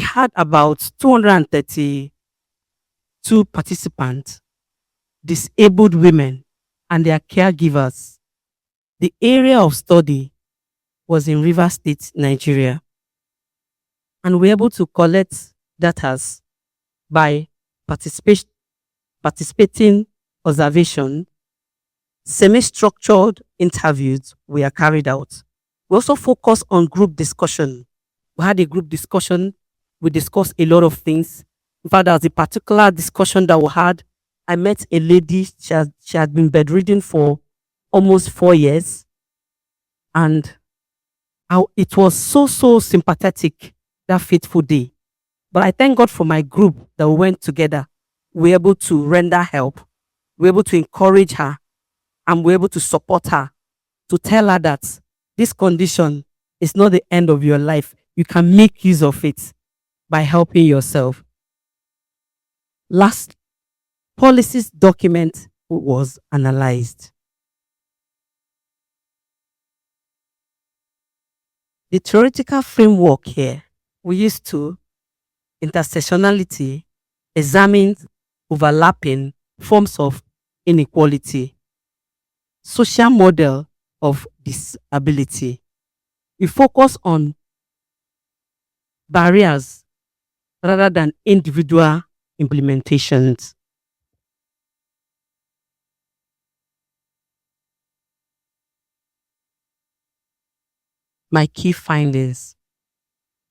had about 232 participants, disabled women, and their caregivers. The area of study was in Rivers State, Nigeria. And we were able to collect data by participating observation. Semi-structured interviews were carried out. We also focused on group discussion. We had a group discussion. We discussed a lot of things. In fact, there was a particular discussion that we had. I met a lady, she had been bedridden for almost 4 years. And it was so sympathetic, that fateful day. But I thank God for my group that we went together. We were able to render help. We were able to encourage her. And we were able to support her, to tell her that this condition is not the end of your life. You can make use of it by helping yourself. Last, policies document was analyzed. The theoretical framework here, we used to intersectionality, examine overlapping forms of inequality, social model of disability. We focus on barriers rather than individual implementations. My key findings: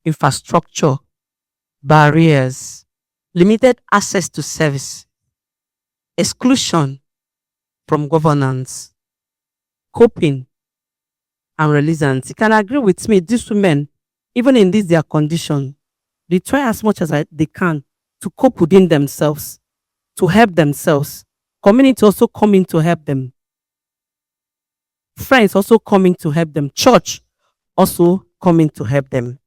infrastructure, barriers, limited access to service, exclusion from governance, coping, and resilience. You can agree with me, these women, even in this their condition, they try as much as they can to cope within themselves, to help themselves. Community also coming to help them. Friends also coming to help them. Church also coming to help them.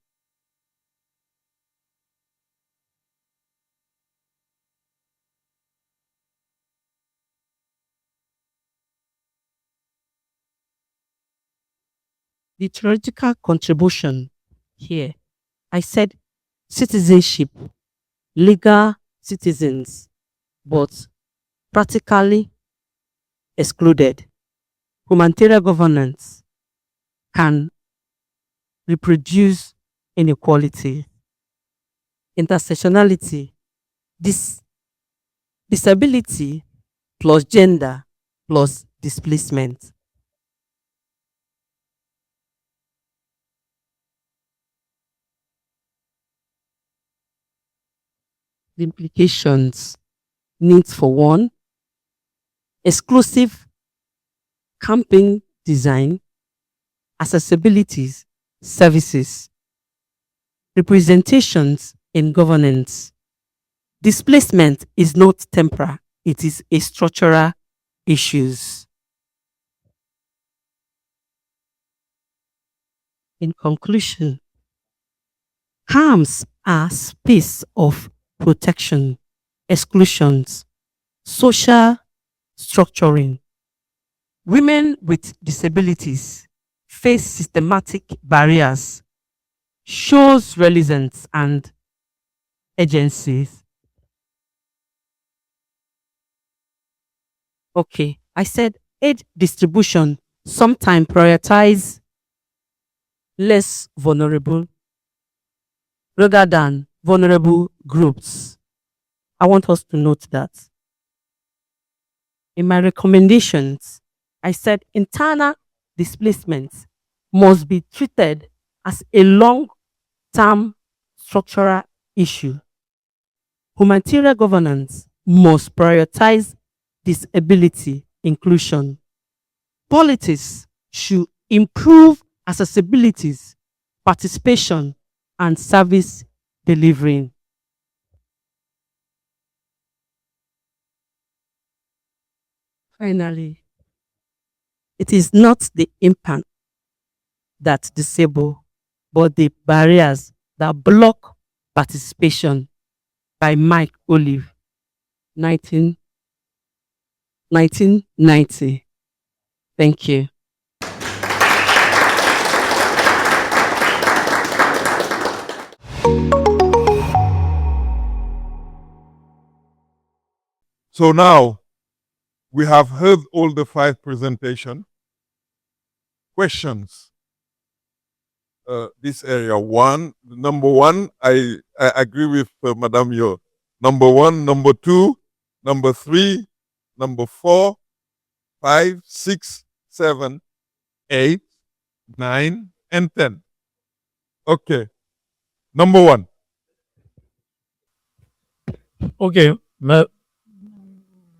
The theoretical contribution here, I said citizenship, legal citizens, but practically excluded. Humanitarian governance can reproduce inequality. Intersectionality, disability plus gender plus displacement. The implications: needs for one, exclusive camping design, accessibilities, services, representations in governance. Displacement is not temporal, it is a structural issues. In conclusion, harms are space of protection, exclusions, social structuring. Women with disabilities face systematic barriers, shows resilience and agencies. Okay, I said aid distribution sometimes prioritize less vulnerable rather than vulnerable groups. I want us to note that. In my recommendations, I said internal displacement must be treated as a long-term structural issue. Humanitarian governance must prioritize disability inclusion. Politics should improve accessibilities, participation, and service delivery. Finally, it is not the impact that disable, but the barriers that block participation, by Mike Olive, 1990. Thank you. So now we have heard all the 5 presentations. Questions? This area number one, I agree with Madame Yo. Number 1, number 2, number 3, number 4, 5, 6, 7, 8, 9, and 10. Okay. Number 1. Ok, mais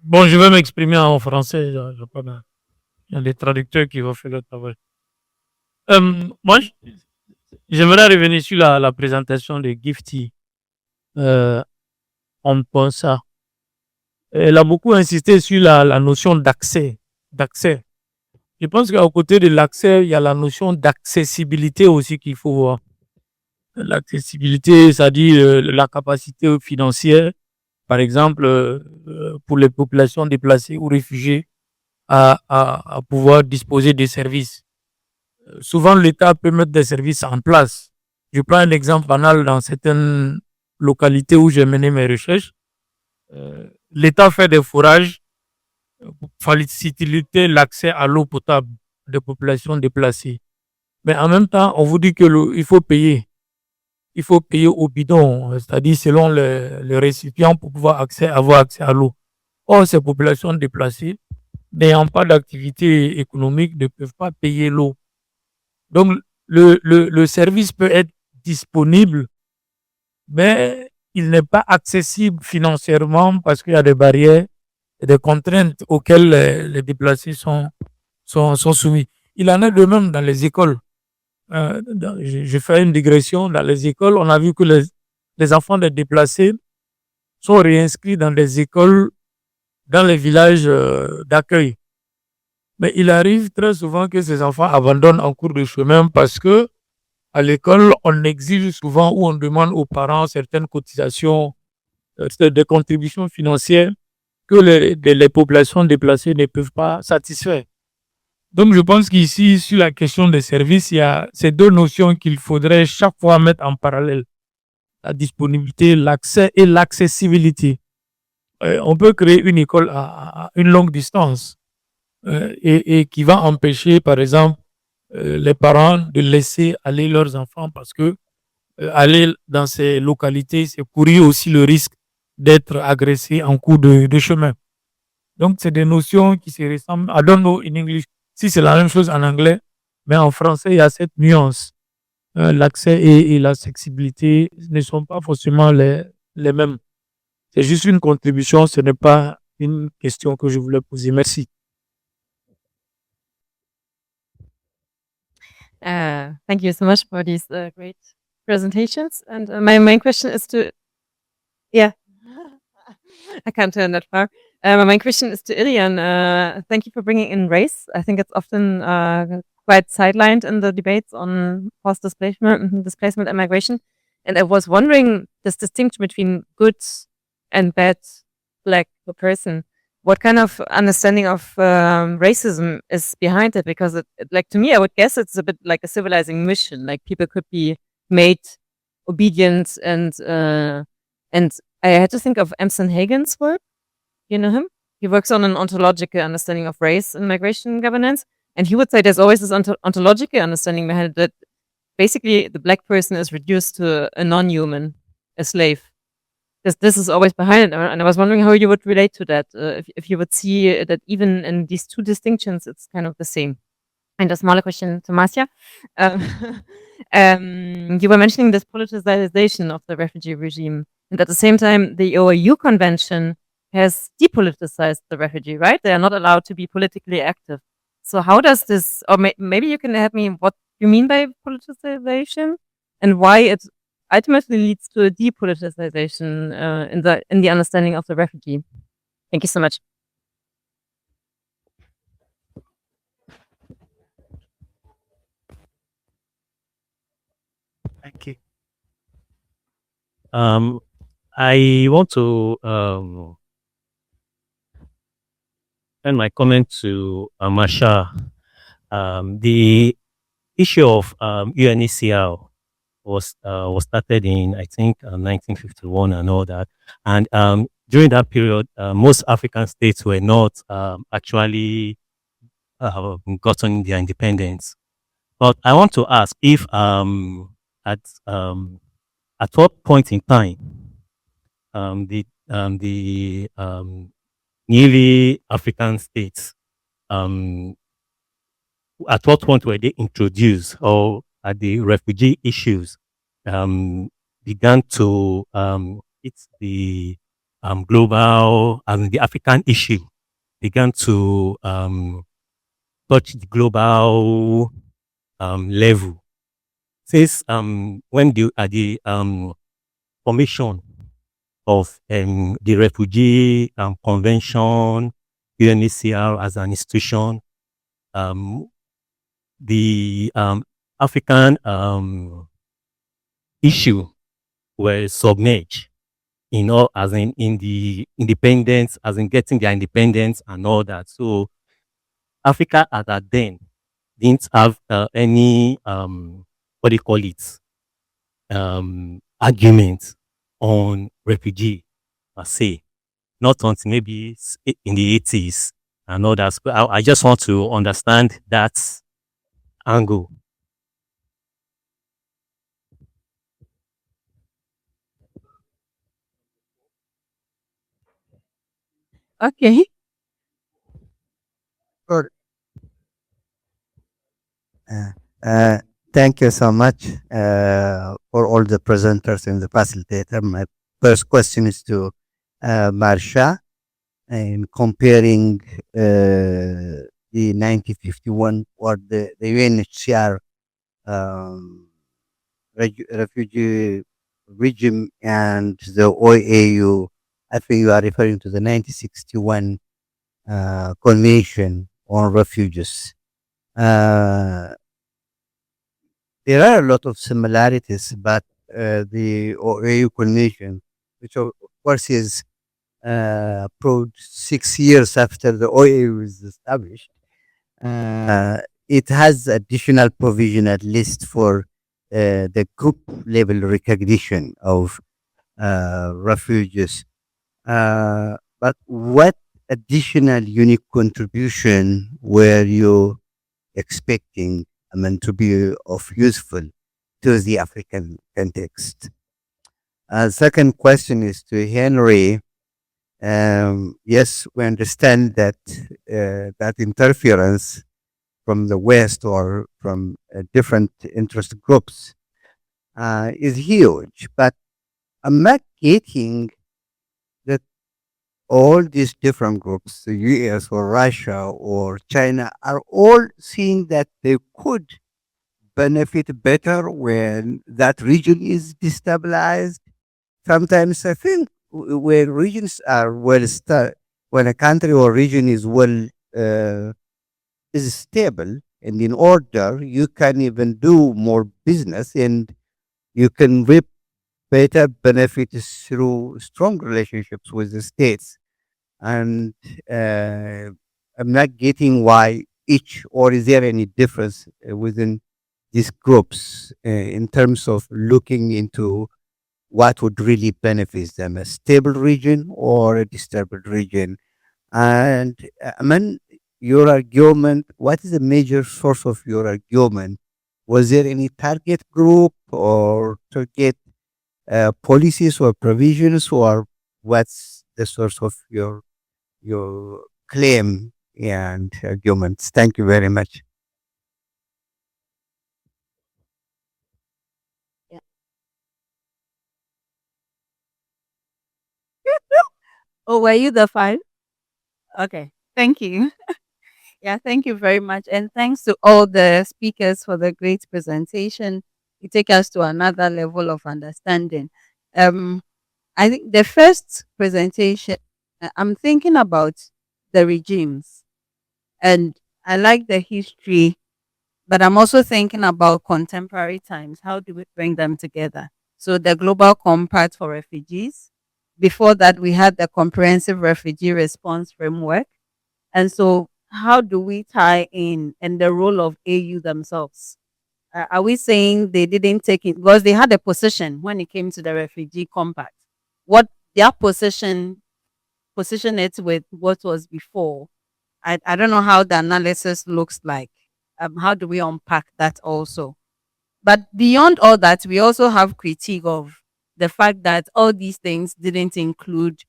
bon, je vais m'exprimer en français. Il y a des traducteurs qui vont faire le travail. Moi, j'aimerais revenir sur la présentation de Gifty. On pense ça. Elle a beaucoup insisté sur la notion d'accès. Je pense qu'à côté de l'accès, il y a la notion d'accessibilité aussi qu'il faut voir. L'accessibilité, c'est-à-dire la capacité financière, par exemple, pour les populations déplacées ou réfugiées, à pouvoir disposer des services. Souvent, l'État peut mettre des services en place. Je prends un exemple banal dans certaines localités où j'ai mené mes recherches. L'État fait des forages pour faciliter l'accès à l'eau potable des populations déplacées. Mais en même temps, on vous dit que il faut payer. il faut payer au bidon, c'est-à-dire selon le récipient pour pouvoir avoir accès à l'eau. Or, ces populations déplacées, n'ayant pas d'activité économique, ne peuvent pas payer l'eau. Donc, le service peut être disponible, mais il n'est pas accessible financièrement parce qu'il y a des barrières et des contraintes auxquelles les déplacés sont soumis. Il en est de même dans les écoles. Je fais une digression. Dans les écoles, on a vu que les enfants des déplacés sont réinscrits dans des écoles dans les villages d'accueil. Mais il arrive très souvent que ces enfants abandonnent en cours de chemin parce que à l'école, on exige souvent ou on demande aux parents certaines cotisations, des contributions financières que les populations déplacées ne peuvent pas satisfaire. Donc, je pense qu'ici, sur la question des services, il y a ces deux notions qu'il faudrait chaque fois mettre en parallèle. La disponibilité, l'accès et l'accessibilité. On peut créer une école à une longue distance et qui va empêcher, par exemple, les parents de laisser aller leurs enfants parce que aller dans ces localités, c'est courir aussi le risque d'être agressé en cours de chemin. Donc, c'est des notions qui se ressemblent. I don't know in English si c'est la même chose en anglais, mais en français, il y a cette nuance. L'accès et l'accessibilité ne sont pas forcément les mêmes. C'est juste une contribution, ce n'est pas une question que je voulais poser. Merci. Thank you so much for these great presentations. And my main question is to, yeah, I can't turn that far. My main question is to Ilian. Thank you for bringing in race. I think it's often quite sidelined in the debates on forced displacement and migration. And I was wondering this distinction between good and bad black person. What kind of understanding of racism is behind it? Because like to me, I would guess it's a bit like a civilizing mission. Like people could be made obedient, and I had to think of Emson Hagen's work. You know him? He works on an ontological understanding of race in migration governance, and he would say there's always this ontological understanding behind it, that basically the black person is reduced to a non-human, a slave. This is always behind it, and I was wondering how you would relate to that, if you would see that even in these two distinctions, it's kind of the same. And a smaller question to Marcia. You were mentioning this politicization of the refugee regime, and at the same time, the OAU Convention has depoliticized the refugee, right? They are not allowed to be politically active. So how does this, or maybe you can help me what you mean by politicization and why it ultimately leads to a depoliticization in the understanding of the refugee. Thank you so much. Thank you. I want to end my comment to Masha. The issue of UNHCR was started in, I think, 1951 and all that. And during that period, most African states were not actually gotten their independence. But I want to ask if at what point in time the newly African states at what point were they introduced, or at the refugee issues began to it's the global the African issue began to touch the global level. Since when the formation of the Refugee Convention, UNHCR as an institution, the African issue were submerged, as in the independence, as in getting their independence and all that. So Africa at that then didn't have any what do you call it argument on refugee per se, not until maybe in the 80s and all that. But I just want to understand that angle. Okay. Sure. Uh, uh, Thank you so much for all the presenters and the facilitator. My first question is to Marsha, in comparing the 1951 or the UNHCR um, refugee regime and the OAU. I think you are referring to the 1961 Convention on Refugees. Uh, there are a lot of similarities, but the OAU Convention, which of course is approved 6 years after the OAU was established, uh, it has additional provision at least for the group level recognition of refugees. But what additional unique contribution were you expecting, I mean, to be of useful to the African context? Second question is to Henry. Yes, we understand that that interference from the West or from different interest groups is huge, but I'm not getting that all these different groups, the US or Russia or China, are all seeing that they could benefit better when that region is destabilized. Sometimes I think when regions are well started, when a country or region uh, is stable and in order, you can even do more business and you can reap better benefits through strong relationships with the states. And I'm not getting why each, or is there any difference within these groups in terms of looking into what would really benefit them, a stable region or a disturbed region? And I mean, your argument, what is the major source of your argument? Was there any target group or target policies or provisions, or what's the source of your claim and arguments? Thank you very much. Yeah. Oh, were you the five? Okay. Thank you. Yeah, thank you very much. And thanks to all the speakers for the great presentation. You take us to another level of understanding. Um, I think the first presentation, I'm thinking about the regimes, and I like the history, but I'm also thinking about contemporary times. How do we bring them together? So the Global Compact for Refugees. Before that, we had the Comprehensive Refugee Response Framework. And so, how do we tie in and the role of AU themselves? Are we saying they didn't take it because they had a position when it came to the refugee compact? What their position it with what was before? I don't know how the analysis looks like. How do we unpack that also? But beyond all that, we also have critique of the fact that all these things didn't include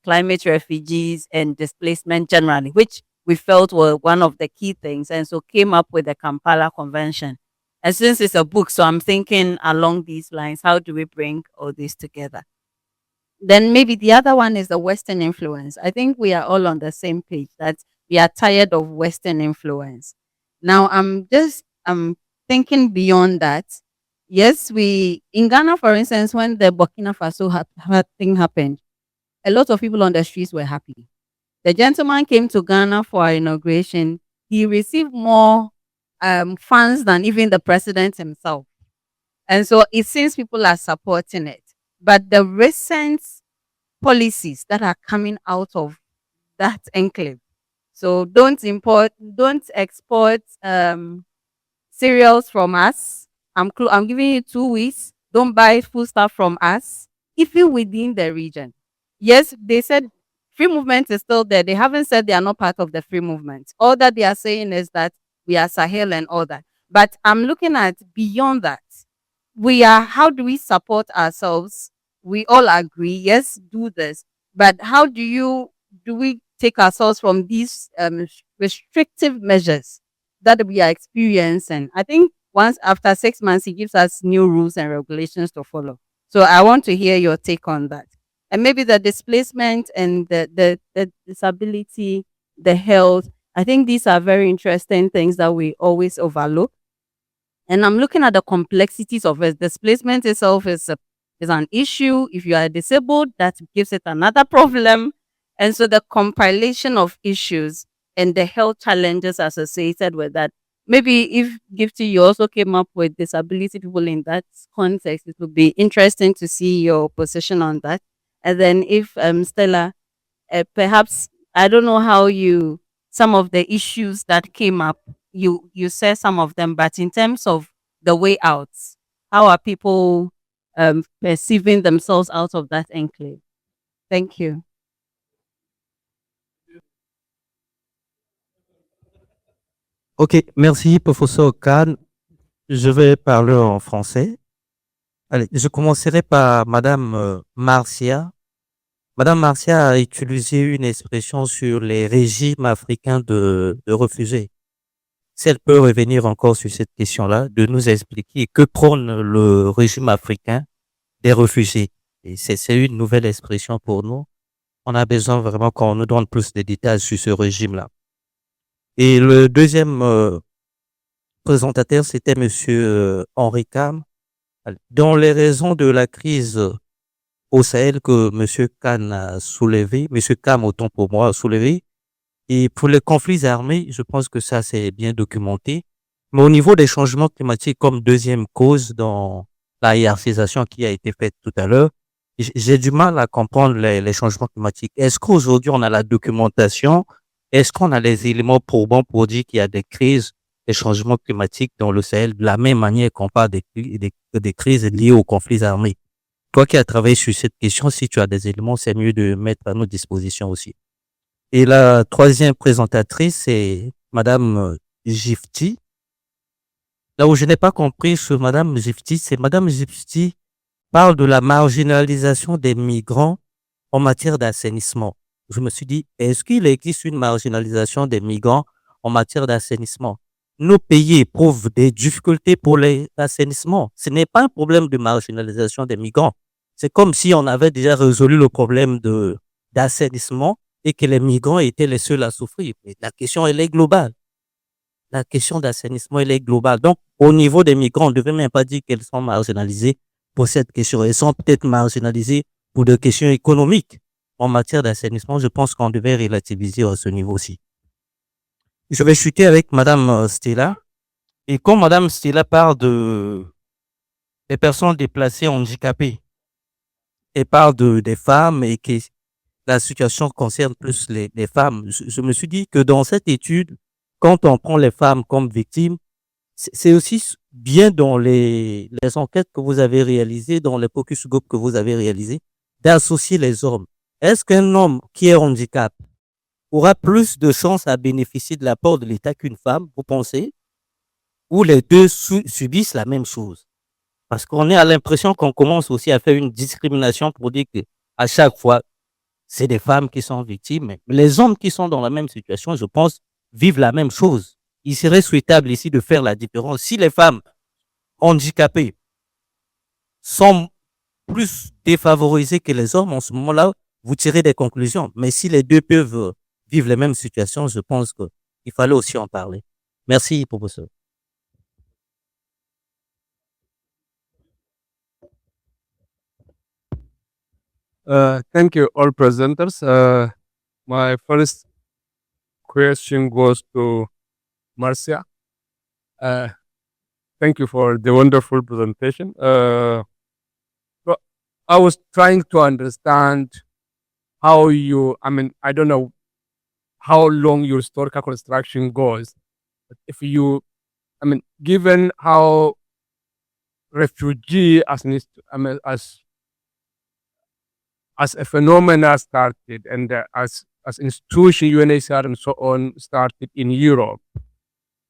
climate refugees and displacement generally, which we felt were one of the key things. And so came up with the Kampala Convention. And since it's a book, so I'm thinking along these lines, how do we bring all this together? Then maybe the other one is the Western influence. I think we are all on the same page that we are tired of Western influence. Now I'm thinking beyond that. Yes, we in Ghana, for instance, when the Burkina Faso thing happened, a lot of people on the streets were happy. The gentleman came to Ghana for our inauguration. He received more funds than even the president himself. And so it seems people are supporting it. But the recent policies that are coming out of that enclave. So don't export cereals from us. I'm giving you 2 weeks. Don't buy food stuff from us, even within the region. Yes, they said free movement is still there. They haven't said they are not part of the free movement. All that they are saying is that we are Sahel and all that. But I'm looking at beyond that. How do we support ourselves? We all agree, yes, do this. But how do you do we take ourselves from these restrictive measures that we are experiencing? I think once after 6 months, he gives us new rules and regulations to follow. So I want to hear your take on that. And maybe the displacement and the disability, the health. I think these are very interesting things that we always overlook. And I'm looking at the complexities of it. Displacement itself is an issue. If you are disabled, that gives it another problem. And so the compilation of issues and the health challenges associated with that. Maybe if Gifty, you also came up with disability people in that context, it would be interesting to see your position on that. And then if Stella, perhaps I don't know how you some of the issues that came up, you said some of them, but in terms of the way out, how are people perceiving themselves out of that enclave? Thank you. Ok, merci, professeur Khan. Je vais parler en français. Allez, je commencerai par Madame Marcia. Madame Marcia a utilisé une expression sur les régimes africains de réfugiés. Si elle peut revenir encore sur cette question-là, de nous expliquer que prône le régime africain des réfugiés. Et c'est une nouvelle expression pour nous. On a besoin vraiment qu'on nous donne plus de détails sur ce régime-là. Et le deuxième présentateur, c'était Monsieur Henri Cam. Dans les raisons de la crise au Sahel que Monsieur Khan a soulevé, Monsieur Cam, autant pour moi, a soulevé, et pour les conflits armés, je pense que ça, c'est bien documenté. Mais au niveau des changements climatiques comme deuxième cause dans la hiérarchisation qui a été faite tout à l'heure, j'ai du mal à comprendre les changements climatiques. Est-ce qu'aujourd'hui, on a la documentation? Est-ce qu'on a les éléments probants pour dire qu'il y a des crises, des changements climatiques dans le Sahel de la même manière qu'on parle des crises liées aux conflits armés? Toi qui as travaillé sur cette question, si tu as des éléments, c'est mieux de mettre à notre disposition aussi. Et la troisième présentatrice, c'est Madame Gifty. Là où je n'ai pas compris sur Madame Gifty, c'est Madame Gifty parle de la marginalisation des migrants en matière d'assainissement. Je me suis dit, est-ce qu'il existe une marginalisation des migrants en matière d'assainissement? Nos pays éprouvent des difficultés pour l'assainissement. Ce n'est pas un problème de marginalisation des migrants. C'est comme si on avait déjà résolu le problème d'assainissement et que les migrants étaient les seuls à souffrir. Mais la question, elle est globale. La question d'assainissement, elle est globale. Donc, au niveau des migrants, on ne devait même pas dire qu'elles sont marginalisées pour cette question. Elles sont peut-être marginalisées pour des questions économiques. En matière d'assainissement, je pense qu'on devait relativiser à ce niveau aussi. Je vais chuter avec Madame Stella. Et quand Madame Stella parle des personnes déplacées handicapées, elle parle des femmes et que la situation concerne plus les femmes. Je me suis dit que dans cette étude, quand on prend les femmes comme victimes, c'est aussi bien dans les enquêtes que vous avez réalisées, dans les focus group que vous avez réalisés, d'associer les hommes. Est-ce qu'un homme qui est handicap aura plus de chances à bénéficier de l'apport de l'État qu'une femme, vous pensez? Ou les deux subissent la même chose? Parce qu'on a l'impression qu'on commence aussi à faire une discrimination pour dire que à chaque fois, c'est des femmes qui sont victimes. Mais les hommes qui sont dans la même situation, je pense, vivent la même chose. Il serait souhaitable ici de faire la différence. Si les femmes handicapées sont plus défavorisées que les hommes, en ce moment-là, vous tirez des conclusions. Mais si les deux peuvent vivre les mêmes situations, je pense qu'il fallait aussi en parler. Merci, professeur. Thank you, all presenters. My first question goes to Marcia. Thank you for the wonderful presentation. But I was trying to understand how I don't know how long your historical construction goes. But if you, given how refugee as a phenomena started and as institution UNHCR and so on started in Europe,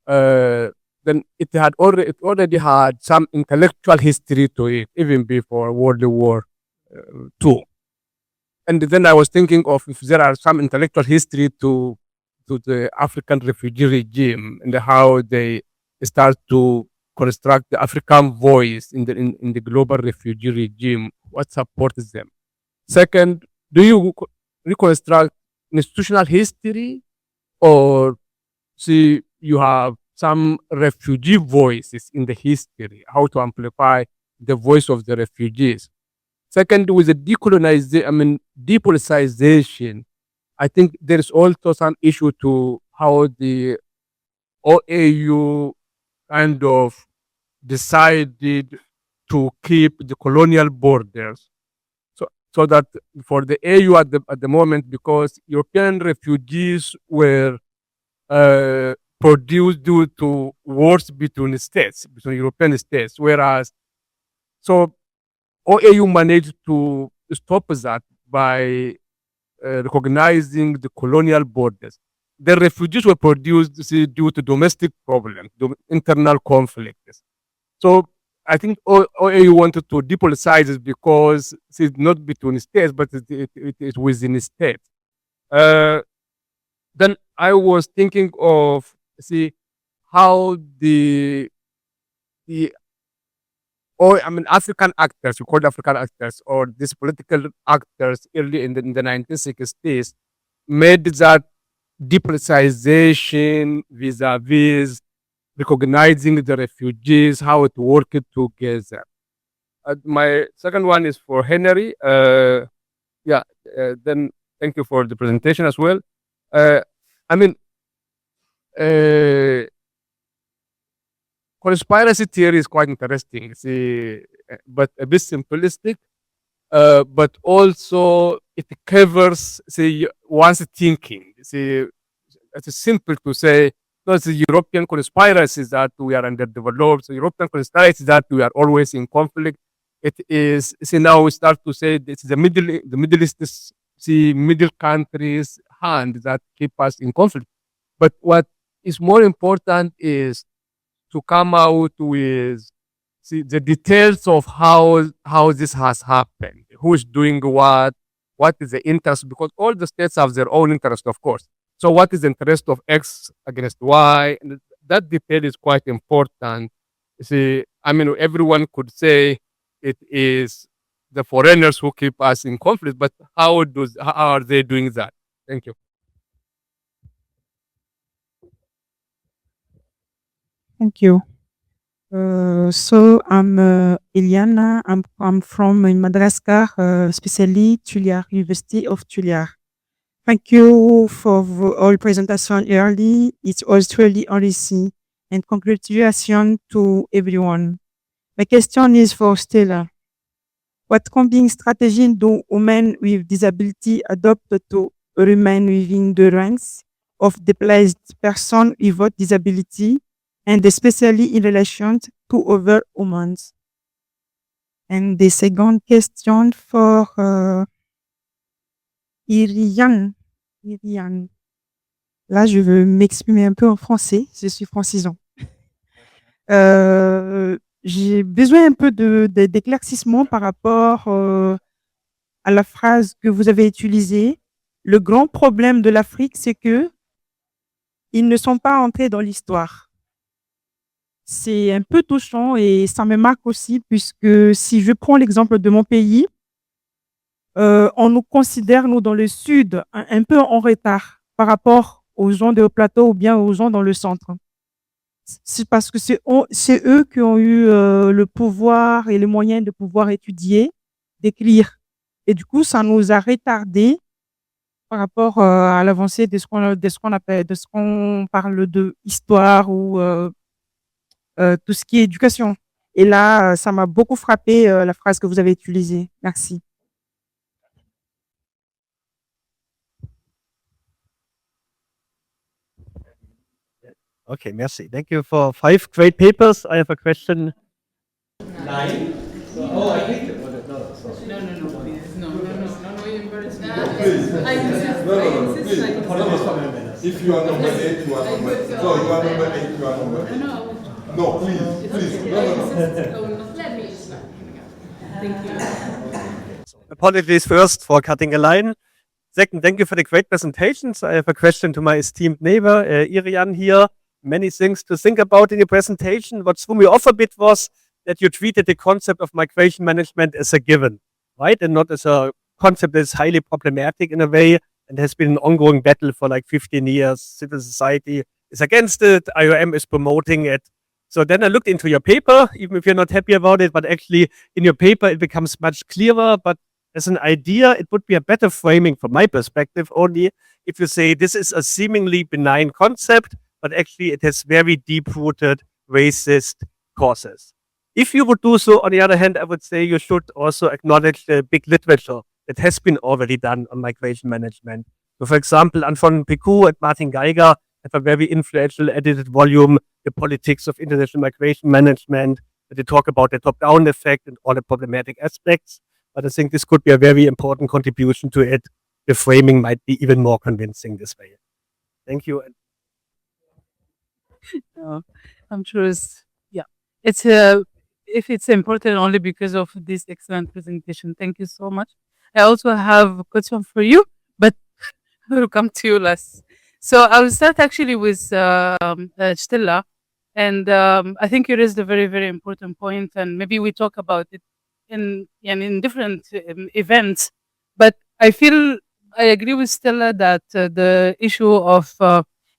then it already had some intellectual history to it even before World War II. And then I was thinking of if there are some intellectual history to the African refugee regime and how they start to construct the African voice in the global refugee regime. What supports them? Second, do you reconstruct institutional history, or see you have some refugee voices in the history? How to amplify the voice of the refugees? Second, with the depoliticization, I think there is also some issue to how the OAU kind of decided to keep the colonial borders. So that for the AU at the moment, because European refugees were produced due to wars between states, between European states, whereas so OAU managed to stop that by recognizing the colonial borders. The refugees were produced due to domestic problems, internal conflicts. So I think OAU wanted to depoliticize it because it's not between states, but it is within states. Then I was thinking of how African actors, we call African actors, or these political actors early in the 1960s made that depoliticization vis-a-vis recognizing the refugees, how it worked together. My second one is for Henry. Then thank you for the presentation as well. Conspiracy theory is quite interesting, but a bit simplistic. But also it covers, one's thinking. It's simple to say, no, it's the European conspiracies that we are underdeveloped. So European conspiracies that we are always in conflict. It is, now we start to say it's the Middle East, middle countries' hand that keep us in conflict. But what is more important is to come out with the details of how this has happened, who is doing what is the interest, because all the states have their own interest, of course. So what is the interest of X against Y? And that detail is quite important. Everyone could say it is the foreigners who keep us in conflict, but how are they doing that? Thank you. Thank you. So I'm Eliana. I'm from Madagascar, especially Tulliard, University of Tulliard. Thank you for all presentation early. It was really enriching, and congratulations to everyone. My question is for Stella. What combing strategy do women with disability adopt to remain within the ranks of displaced persons without disability, and especially in relation to other women? And the second question for Iriane. Là, je veux m'exprimer un peu en français. Je suis francisant. J'ai besoin un peu d'éclaircissement par rapport à la phrase que vous avez utilisée. Le grand problème de l'Afrique, c'est que ils ne sont pas entrés dans l'histoire. C'est un peu touchant et ça me marque aussi, puisque si je prends l'exemple de mon pays, on nous considère, nous, dans le sud, un peu en retard par rapport aux gens de haut plateau ou bien aux gens dans le centre. C'est parce que c'est eux qui ont eu le pouvoir et les moyens de pouvoir étudier, d'écrire. Et du coup, ça nous a retardés par rapport à l'avancée de ce qu'on parle de histoire ou tout ce qui est éducation. Et là, ça m'a beaucoup frappé la phrase que vous avez utilisée. Merci. Okay, merci. Thank you for 5 great papers. I have a question. 9? Oh, I think it. If you are number 8, you are number 8. No, you are number 8, you are number 8. No, please. No. Let me. Thank you. Apologies first for cutting a line. Second, thank you for the great presentations. I have a question to my esteemed neighbor, Irian here. Many things to think about in your presentation. What threw me off a bit was that you treated the concept of migration management as a given, right? And not as a concept that is highly problematic in a way and has been an ongoing battle for like 15 years. Civil society is against it. IOM is promoting it. So then I looked into your paper, even if you're not happy about it, but actually in your paper it becomes much clearer. But as an idea, it would be a better framing from my perspective only if you say this is a seemingly benign concept, but actually it has very deep-rooted racist causes. If you would do so, on the other hand, I would say you should also acknowledge the big literature that has been already done on migration management. So, for example, Anton Picou and Martin Geiger have a very influential edited volume, The Politics of International Migration Management, where they talk about the top-down effect and all the problematic aspects. But I think this could be a very important contribution to it. The framing might be even more convincing this way. Thank you. I'm sure it's if it's important only because of this excellent presentation. Thank you so much. I also have a question for you, but we'll come to you last. So I'll start actually with Stella, and I think you raised a very, very important point, and maybe we talk about it in different events. But I agree with Stella that the issue of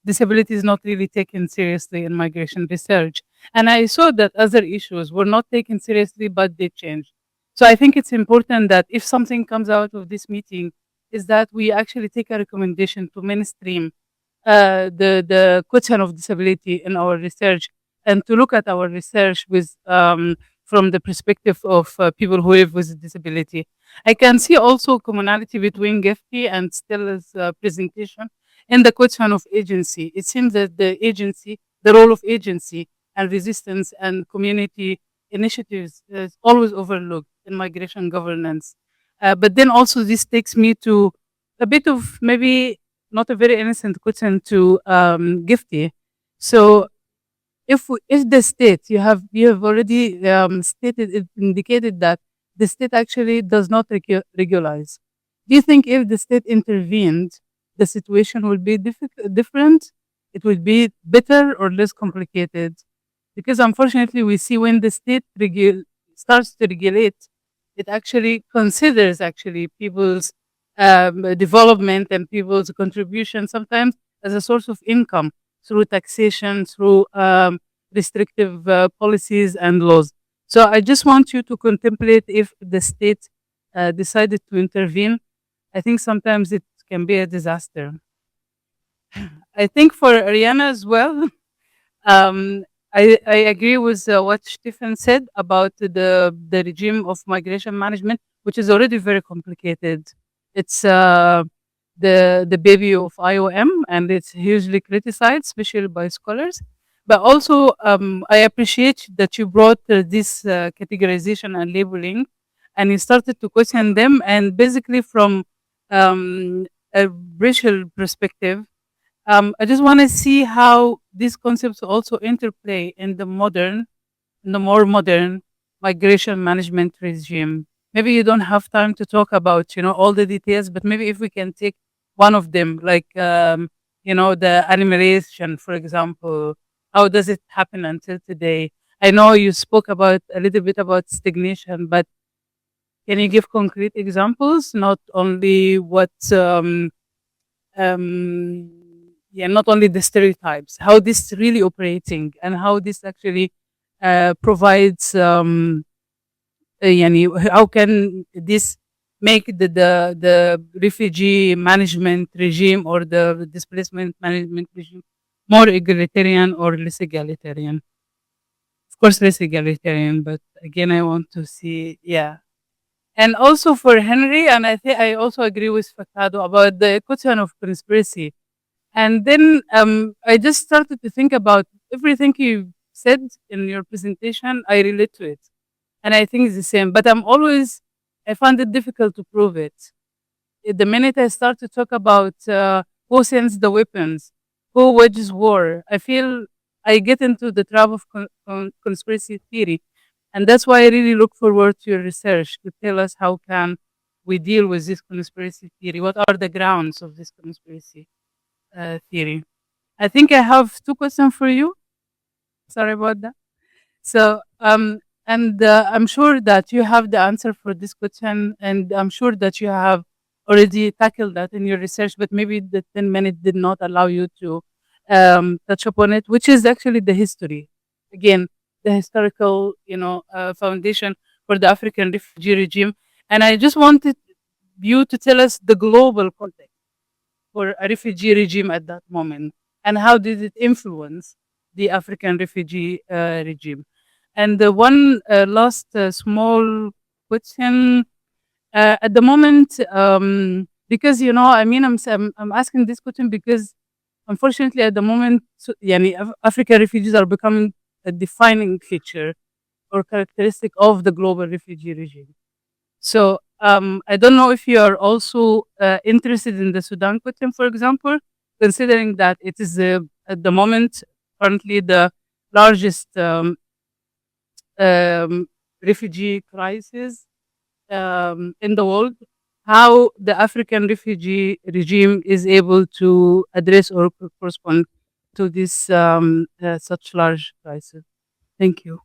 disability is not really taken seriously in migration research. And I saw that other issues were not taken seriously, but they changed. So I think it's important that if something comes out of this meeting, is that we actually take a recommendation to mainstream the question of disability in our research and to look at our research with from the perspective of people who live with disability. I can see also commonality between Gefty and Stella's presentation in the question of agency. It seems that the role of agency and resistance and community initiatives is always overlooked in migration governance. But then also this takes me to a bit of maybe not a very innocent question to Gifty. So if the state you have already indicated that the state actually does not regularize. Do you think if the state intervened, the situation would be different? It would be better or less complicated? Because unfortunately, we see when the state starts to regulate, it actually considers actually people's development and people's contribution sometimes as a source of income through taxation, through restrictive policies and laws. So I just want you to contemplate if the state decided to intervene. I think sometimes it can be a disaster. I think for Ariana as well, I agree with what Stephen said about the regime of migration management, which is already very complicated. It's the baby of IOM, and it's hugely criticized, especially by scholars. But also, I appreciate that you brought this categorization and labeling, and you started to question them, and basically from a racial perspective. I just want to see how these concepts also interplay in the more modern migration management regime. Maybe you don't have time to talk about, all the details, but maybe if we can take one of them, like, the animation, for example, how does it happen until today? I know you spoke about a little bit about stagnation, but can you give concrete examples? Not only not only the stereotypes, how this is really operating and how this actually provides, how can this make the refugee management regime or the displacement management regime more egalitarian or less egalitarian? Of course, less egalitarian, but again, I want to see, yeah. And also for Henry, and I think I also agree with Facado about the question of conspiracy. And then I just started to think about everything you said in your presentation. I relate to it. And I think it's the same. But I find it difficult to prove it. The minute I start to talk about who sends the weapons, who wages war, I feel I get into the trap of conspiracy theory. And that's why I really look forward to your research to tell us how can we deal with this conspiracy theory? What are the grounds of this conspiracy theory? I think I have two questions for you. Sorry about that. So, and I'm sure that you have the answer for this question, and I'm sure that you have already tackled that in your research, but maybe the 10 minutes did not allow you to touch upon it, which is actually the history. Again, the historical, foundation for the African refugee regime. And I just wanted you to tell us the global context for a refugee regime at that moment, and how did it influence the African refugee regime. And the one last small question at the moment, because I mean, I'm asking this question because unfortunately at the moment, African refugees are becoming a defining feature or characteristic of the global refugee regime. So I don't know if you are also interested in the Sudan question, for example, considering that it is at the moment currently the largest refugee crisis in the world, how the African refugee regime is able to address or correspond to this such large crisis. Thank you.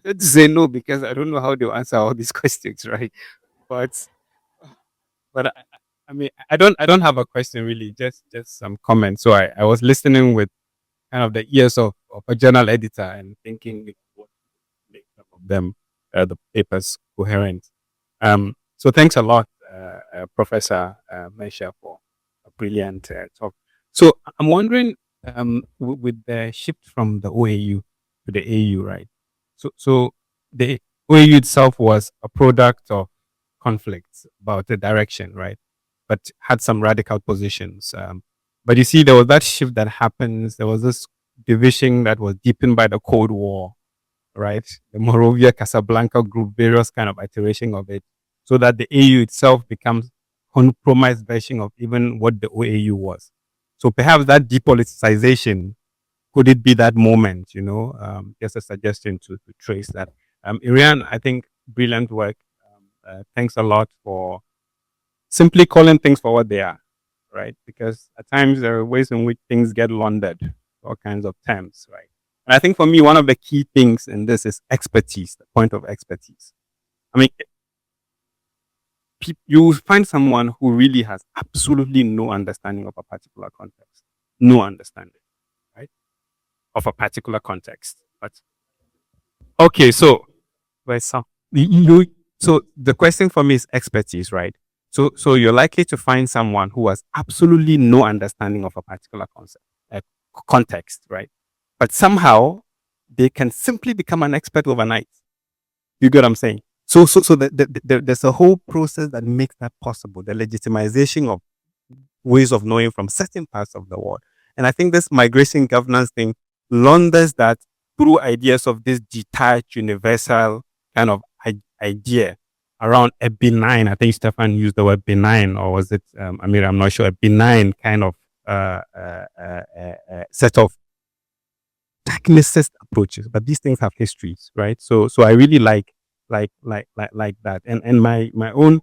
Let's say no because I don't know how to answer all these questions, right? But but I mean I don't have a question really, just some comments. So I was listening with kind of the ears of a journal editor and thinking what make some of them the papers coherent. So thanks a lot, Professor Mesha, for a brilliant talk. So I'm wondering, with the shift from the OAU to the AU, right? So the OAU itself was a product of conflicts about the direction, right? But had some radical positions. But you see, there was that shift that happens. There was this division that was deepened by the Cold War, right? The Morovia Casablanca group, various kind of iteration of it, so that the AU itself becomes compromised version of even what the OAU was. So perhaps that depoliticization, could it be that moment? Just a suggestion to trace that. Irian, I think brilliant work. Thanks a lot for simply calling things for what they are, right? Because at times there are ways in which things get laundered, all kinds of terms, right? And I think for me, one of the key things in this is expertise, the point of expertise. I mean, you find someone who really has absolutely no understanding of a particular context, no understanding, right, of a particular context. But okay, so so the question for me is expertise, right? So you're likely to find someone who has absolutely no understanding of a particular concept, context, right? But somehow they can simply become an expert overnight. You get what I'm saying? So there's a whole process that makes that possible. The legitimization of ways of knowing from certain parts of the world. And I think this migration governance thing launders that through ideas of this detached, universal kind of idea around a benign, I think Stefan used the word benign, or was it, Amir, I'm not sure, a benign kind of set of technicist approaches. But these things have histories, right? So I really like that. And my own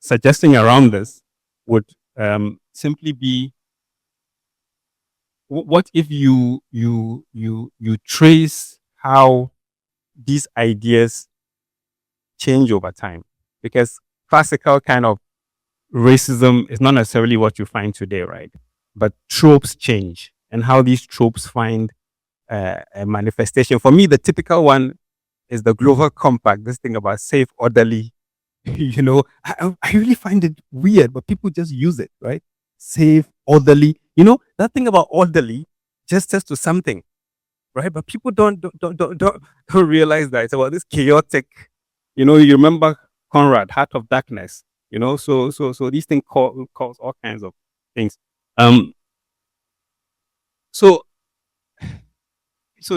suggesting around this would simply be, what if you trace how these ideas change over time? Because classical kind of racism is not necessarily what you find today, right? But tropes change, and how these tropes find a manifestation. For me, the typical one is the global compact, this thing about safe, orderly. I really find it weird, but people just use it, right? Safe, orderly. That thing about orderly gestures to something, right? But people don't realize that it's about this chaotic. You remember Conrad, Heart of Darkness. So these things cause all kinds of things. So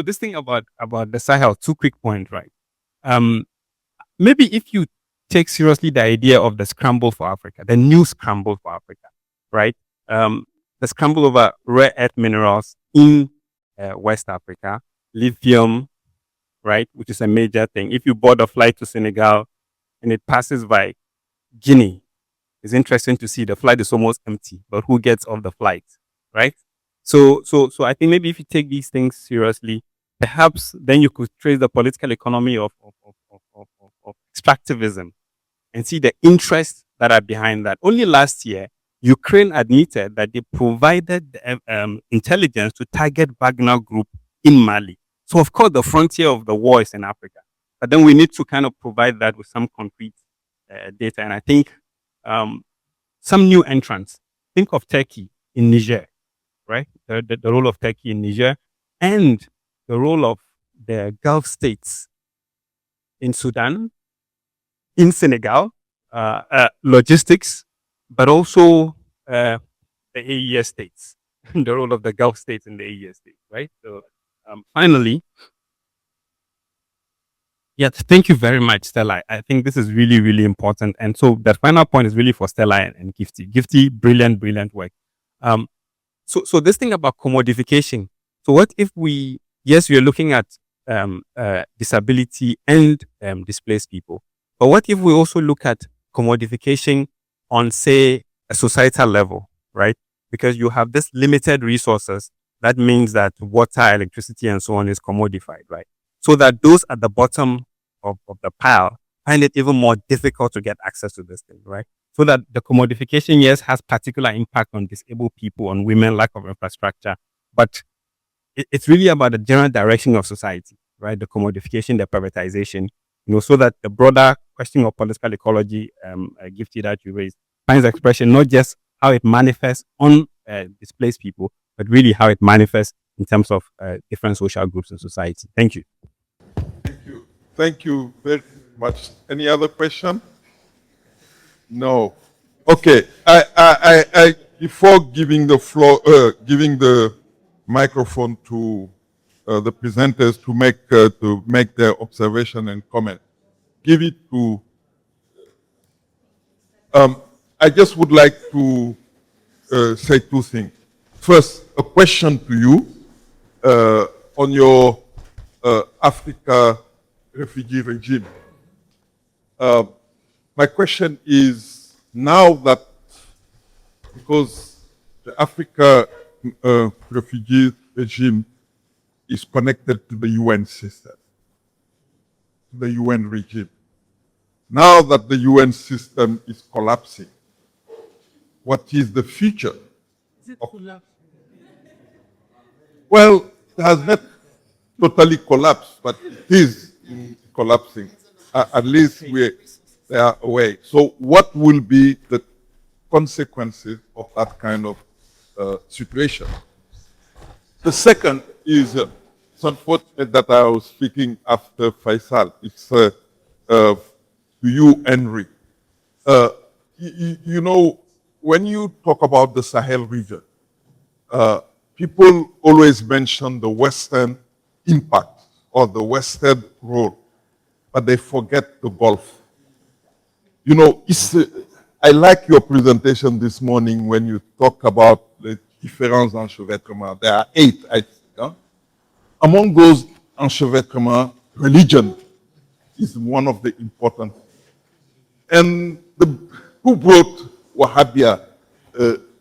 this thing about the Sahel, 2 quick points, right? Maybe if you take seriously the idea of the scramble for Africa, the new scramble for Africa, right? The scramble over rare earth minerals in West Africa, lithium, right? Which is a major thing. If you board a flight to Senegal and it passes by Guinea, it's interesting to see the flight is almost empty, but who gets off the flight, right? So I think maybe if you take these things seriously, perhaps then you could trace the political economy of extractivism and see the interests that are behind that. Only last year, Ukraine admitted that they provided intelligence to target Wagner Group in Mali. So, of course, the frontier of the war is in Africa. But then we need to kind of provide that with some concrete data. And I think some new entrants, think of Turkey in Niger, right? The role of Turkey in Niger and the role of the Gulf states in Sudan, in Senegal, logistics, but also the AES states, the role of the Gulf states in the AES states, right? So finally, yes, thank you very much, Stella. I think this is really, really important. And so that final point is really for Stella and Gifty. Gifty, brilliant, brilliant work. So this thing about commodification. So what if yes, we are looking at disability and displaced people, but what if we also look at commodification on, say, a societal level, right? Because you have this limited resources. That means that water, electricity, and so on is commodified, right? So that those at the bottom of the pile find it even more difficult to get access to this thing, right? So that the commodification, yes, has particular impact on disabled people, on women, lack of infrastructure, but it's really about the general direction of society, right? The commodification, the privatization, so that the broader question of political ecology, Gifty, that you raised, finds expression not just how it manifests on displaced people, but really how it manifests in terms of different social groups in society. Thank you. Thank you. Thank you very much. Any other question? No. Okay. I before giving the floor, giving the microphone to the presenters to make their observation and comment, give it to. I just would like to say two things. First, a question to you on your Africa refugee regime. My question is, now that, because the Africa refugee regime is connected to the UN system, to the UN regime, now that the UN system is collapsing, what is the future? Is it collapse? Well, it has not totally collapsed, but it is collapsing. At least they are away. So what will be the consequences of that kind of situation? The second is, it's unfortunate that I was speaking after Faisal. It's to you, Henry. You know, when you talk about the Sahel region, people always mention the Western impact or the Western role, but they forget the Gulf. You know, I like your presentation this morning when you talk about the différents enchevêtrements. There are 8, I think. Huh? Among those enchevêtrements, religion is one of the important. And who brought Wahhabia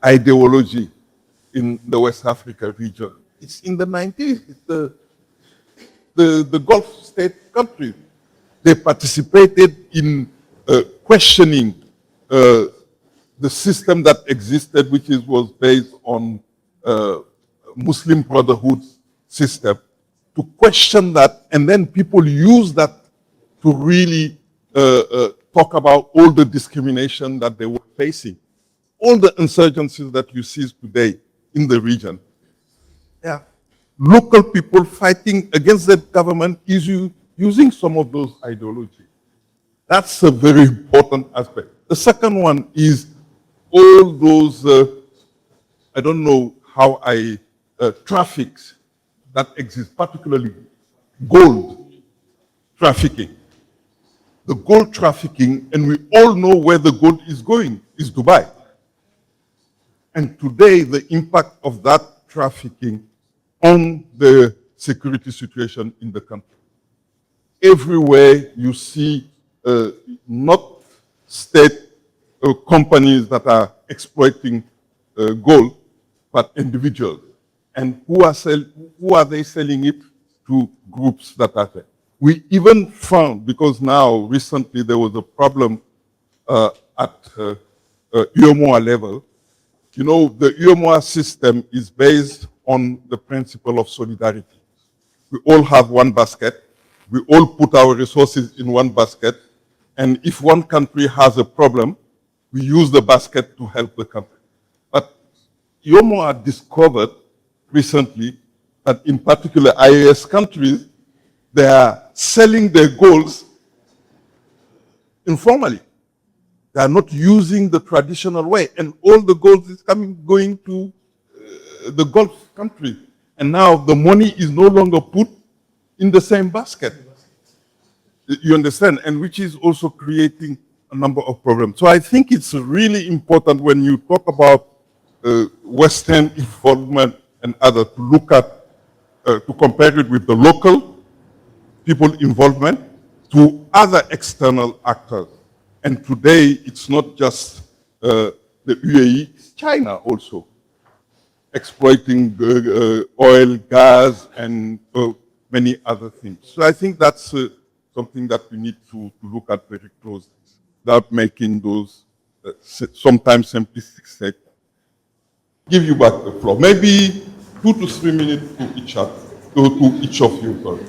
ideology in the West Africa region? It's in the 90s. It's the Gulf state countries. They participated in questioning the system that existed, which was based on Muslim Brotherhood system, to question that, and then people use that to really talk about all the discrimination that they were facing. All the insurgencies that you see today in the region. Yeah. Local people fighting against the government is using some of those ideologies. That's a very important aspect. The second one is all those, I don't know how traffics that exist, particularly gold trafficking. The gold trafficking, and we all know where the gold is going, is Dubai. And today, the impact of that trafficking on the security situation in the country. everywhere you see not state companies that are exploiting gold, but individuals. And who are they selling it to? Groups that are there. We even found, because now recently there was a problem at UMOA level. You know, the UMOA system is based on the principle of solidarity. We all have one basket. We all put our resources in one basket. And if one country has a problem, we use the basket to help the country. But UMOA discovered recently that in particular IAS countries, they are selling their goals informally. They are not using the traditional way. And all the gold is going to the Gulf country. And now the money is no longer put in the same basket. You understand? And which is also creating a number of problems. So I think it's really important when you talk about Western involvement and other to look at, to compare it with the local people involvement to other external actors. And today it's not just the UAE, it's China also exploiting oil, gas, and many other things. So I think that's something that we need to look at very closely without making those sometimes simplistic statements. Give you back the floor. Maybe 2 to 3 minutes to each other, to each of you. Sorry.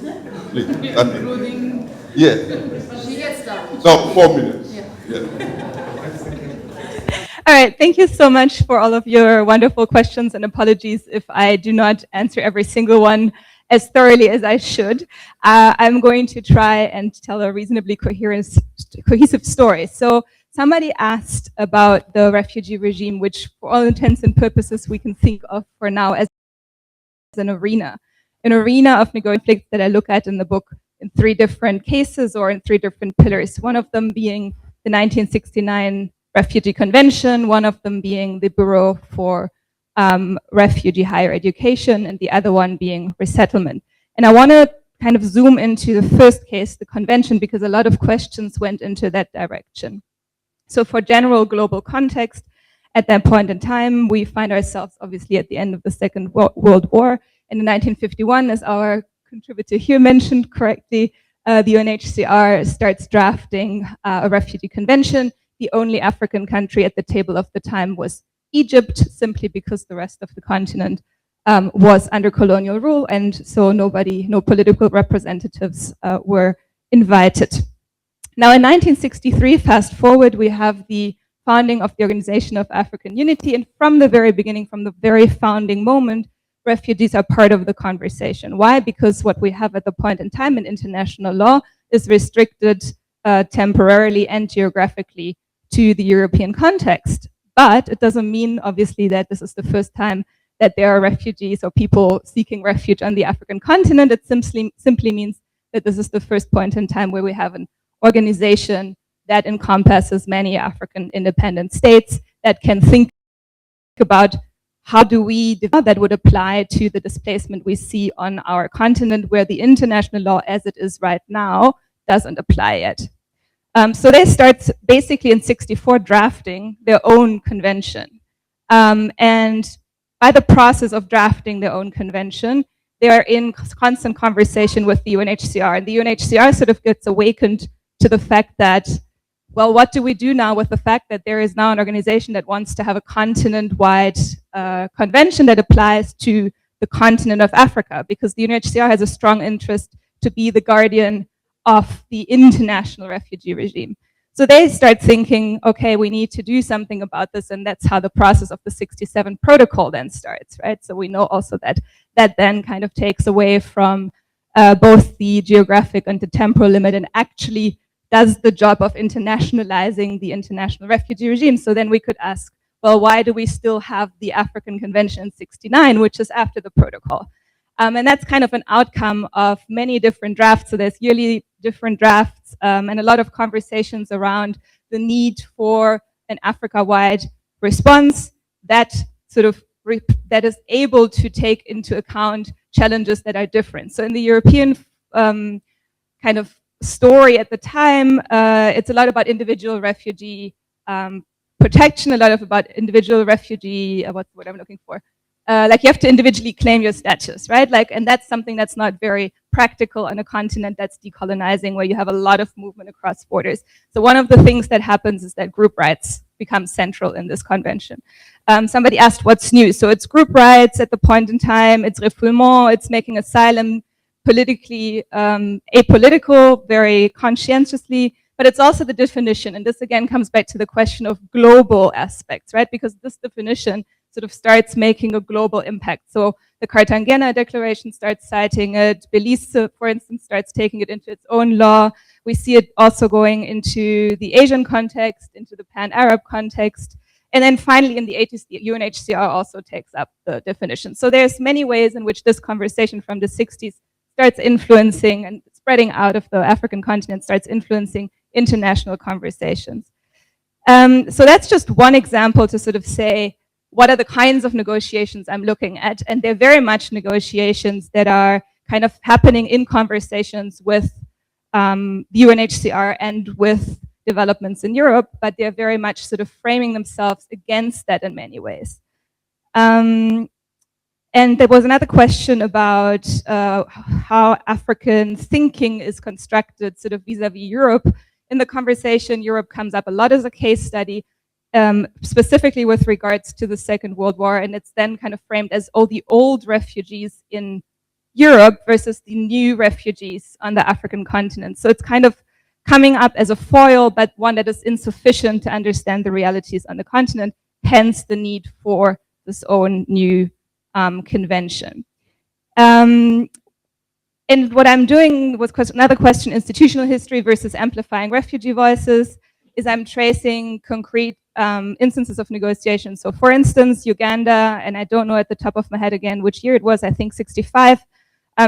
Please. Including. Yeah. She gets done. No, 4 minutes. Yeah. All right, thank you so much for all of your wonderful questions, and apologies if I do not answer every single one as thoroughly as I should. I'm going to try and tell a reasonably cohesive story. So somebody asked about the refugee regime, which for all intents and purposes we can think of for now as an arena of negotiation that I look at in the book in 3 different cases or in 3 different pillars. One of them being the 1969 Refugee Convention, one of them being the Bureau for Refugee Higher Education, and the other one being resettlement. And I want to kind of zoom into the first case, the convention, because a lot of questions went into that direction. So for general global context, at that point in time, we find ourselves obviously at the end of the Second World War. And in 1951, as our contributor here mentioned correctly, the UNHCR starts drafting a refugee convention. The only African country at the table of the time was Egypt, simply because the rest of the continent was under colonial rule, and so no political representatives were invited. Now in 1963, fast forward, we have the founding of the Organization of African Unity, and from the very beginning, from the very founding moment, refugees are part of the conversation. Why? Because what we have at the point in time in international law is restricted temporarily and geographically to the European context. But it doesn't mean, obviously, that this is the first time that there are refugees or people seeking refuge on the African continent. It simply means that this is the first point in time where we have an organization that encompasses many African independent states that can think about how do we develop that would apply to the displacement we see on our continent, where the international law as it is right now doesn't apply yet. So they start basically in 64 drafting their own convention. And by the process of drafting their own convention, they are in constant conversation with the UNHCR. And the UNHCR sort of gets awakened to the fact that, well, what do we do now with the fact that there is now an organization that wants to have a continent-wide convention that applies to the continent of Africa? Because the UNHCR has a strong interest to be the guardian of the international refugee regime. So they start thinking, okay, we need to do something about this, and that's how the process of the 67 protocol then starts, right? So we know also that that then kind of takes away from both the geographic and the temporal limit and actually does the job of internationalizing the international refugee regime. So then we could ask, well, why do we still have the African Convention in 69, which is after the protocol? And that's kind of an outcome of many different drafts. So there's yearly different drafts and a lot of conversations around the need for an Africa-wide response that sort of that is able to take into account challenges that are different. So in the European kind of story at the time, it's a lot about individual refugee protection, a lot of about individual refugee, what's the word I'm looking for? Like you have to individually claim your status, right? Like, and that's something that's not very practical on a continent that's decolonizing, where you have a lot of movement across borders. So one of the things that happens is that group rights become central in this convention. Somebody asked what's new. So it's group rights at the point in time, it's refoulement, it's making asylum politically apolitical, very conscientiously, but it's also the definition. And this again comes back to the question of global aspects, right? Because this definition sort of starts making a global impact. So the Cartagena Declaration starts citing it. Belize, for instance, starts taking it into its own law. We see it also going into the Asian context, into the Pan-Arab context. And then finally in the 80s, the UNHCR also takes up the definition. So there's many ways in which this conversation from the 60s starts influencing and spreading out of the African continent, starts influencing international conversations. So that's just one example to sort of say, what are the kinds of negotiations I'm looking at? And they're very much negotiations that are kind of happening in conversations with the UNHCR and with developments in Europe, but they're very much sort of framing themselves against that in many ways. And there was another question about how African thinking is constructed sort of vis-a-vis Europe. In the conversation, Europe comes up a lot as a case study, specifically with regards to the Second World War, and it's then kind of framed as, oh, the old refugees in Europe versus the new refugees on the African continent. So it's kind of coming up as a foil, but one that is insufficient to understand the realities on the continent, hence the need for this own new convention. And what I'm doing with another question, institutional history versus amplifying refugee voices, is I'm tracing concrete instances of negotiation. So for instance, Uganda, and I don't know at the top of my head again which year it was, I think 65,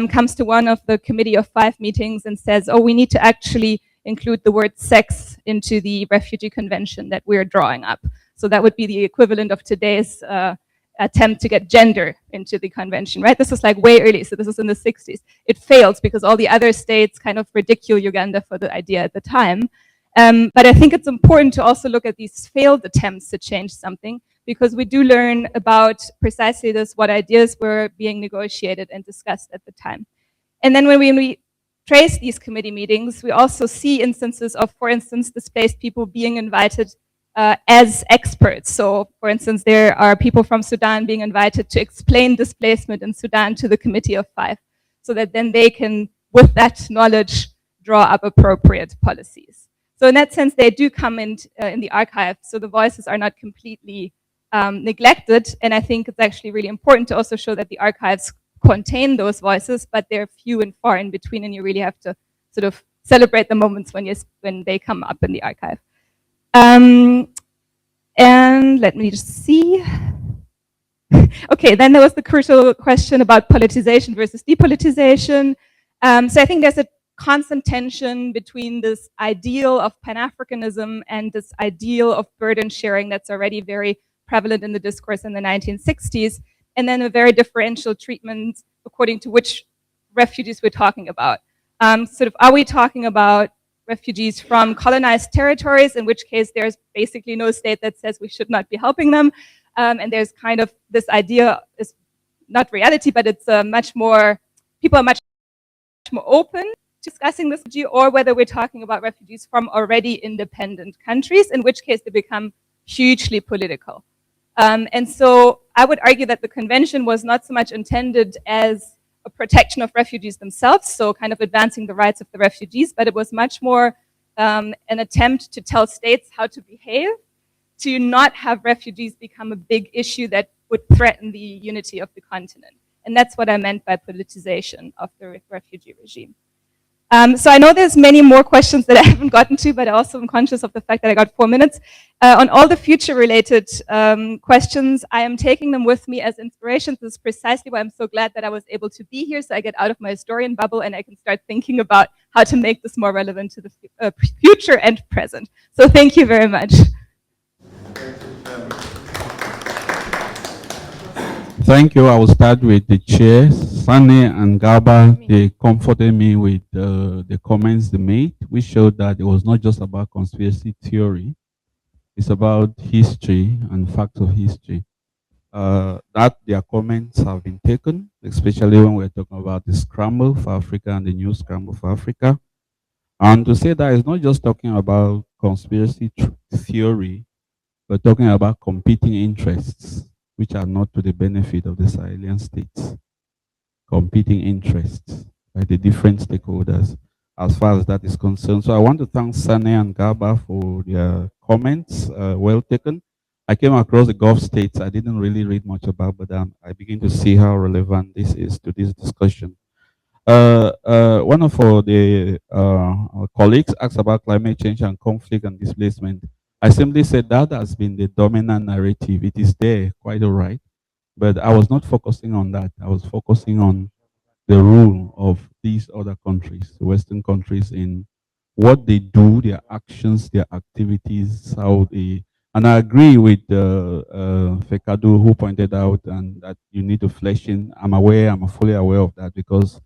comes to one of the Committee of 5 meetings and says, oh, we need to actually include the word sex into the refugee convention that we're drawing up. So that would be the equivalent of today's attempt to get gender into the convention, right? This is like way early, so this is in the 60s. It fails because all the other states kind of ridicule Uganda for the idea at the time. But I think it's important to also look at these failed attempts to change something, because we do learn about precisely this, what ideas were being negotiated and discussed at the time. And then when we trace these committee meetings, we also see instances of, for instance, displaced people being invited as experts. So, for instance, there are people from Sudan being invited to explain displacement in Sudan to the Committee of 5, so that then they can, with that knowledge, draw up appropriate policies. So in that sense, they do come in the archive, so the voices are not completely neglected, and I think it's actually really important to also show that the archives contain those voices, but they're few and far in between, and you really have to sort of celebrate the moments when they come up in the archive. And let me just see. Okay, then there was the crucial question about politicization versus depolitization. So I think there's a constant tension between this ideal of Pan-Africanism and this ideal of burden sharing that's already very prevalent in the discourse in the 1960s, and then a very differential treatment according to which refugees we're talking about. Sort of, are we talking about refugees from colonized territories, in which case there's basically no state that says we should not be helping them, and there's kind of this idea is not reality, but it's much more, people are much more open to discussing this, or whether we're talking about refugees from already independent countries, in which case they become hugely political. And so I would argue that the convention was not so much intended as a protection of refugees themselves, so kind of advancing the rights of the refugees, but it was much more an attempt to tell states how to behave, to not have refugees become a big issue that would threaten the unity of the continent. And that's what I meant by politicization of the refugee regime. So I know there's many more questions that I haven't gotten to, but I also am conscious of the fact that I got 4 minutes. On all the future-related questions, I am taking them with me as inspiration. This is precisely why I'm so glad that I was able to be here, so I get out of my historian bubble and I can start thinking about how to make this more relevant to the future and present. So thank you very much. Thank you. I will start with the chair. Sani and Gaba, they comforted me with the comments they made, which showed that it was not just about conspiracy theory. It's about history and facts of history. That their comments have been taken, especially when we're talking about the scramble for Africa and the new scramble for Africa. And to say that it's not just talking about conspiracy theory, but talking about competing interests, which are not to the benefit of the Sahelian states. Competing interests by the different stakeholders as far as that is concerned. So I want to thank Sane and Gaba for their comments, well taken. I came across the Gulf states. I didn't really read much about, but I begin to see how relevant this is to this discussion. One of our colleagues asked about climate change and conflict and displacement. I simply said that has been the dominant narrative. It is there, quite all right. But I was not focusing on that. I was focusing on the role of these other countries, the Western countries, in what they do, their actions, their activities, how they. And I agree with Fekadu, who pointed out and that you need to flesh in. I'm fully aware of that because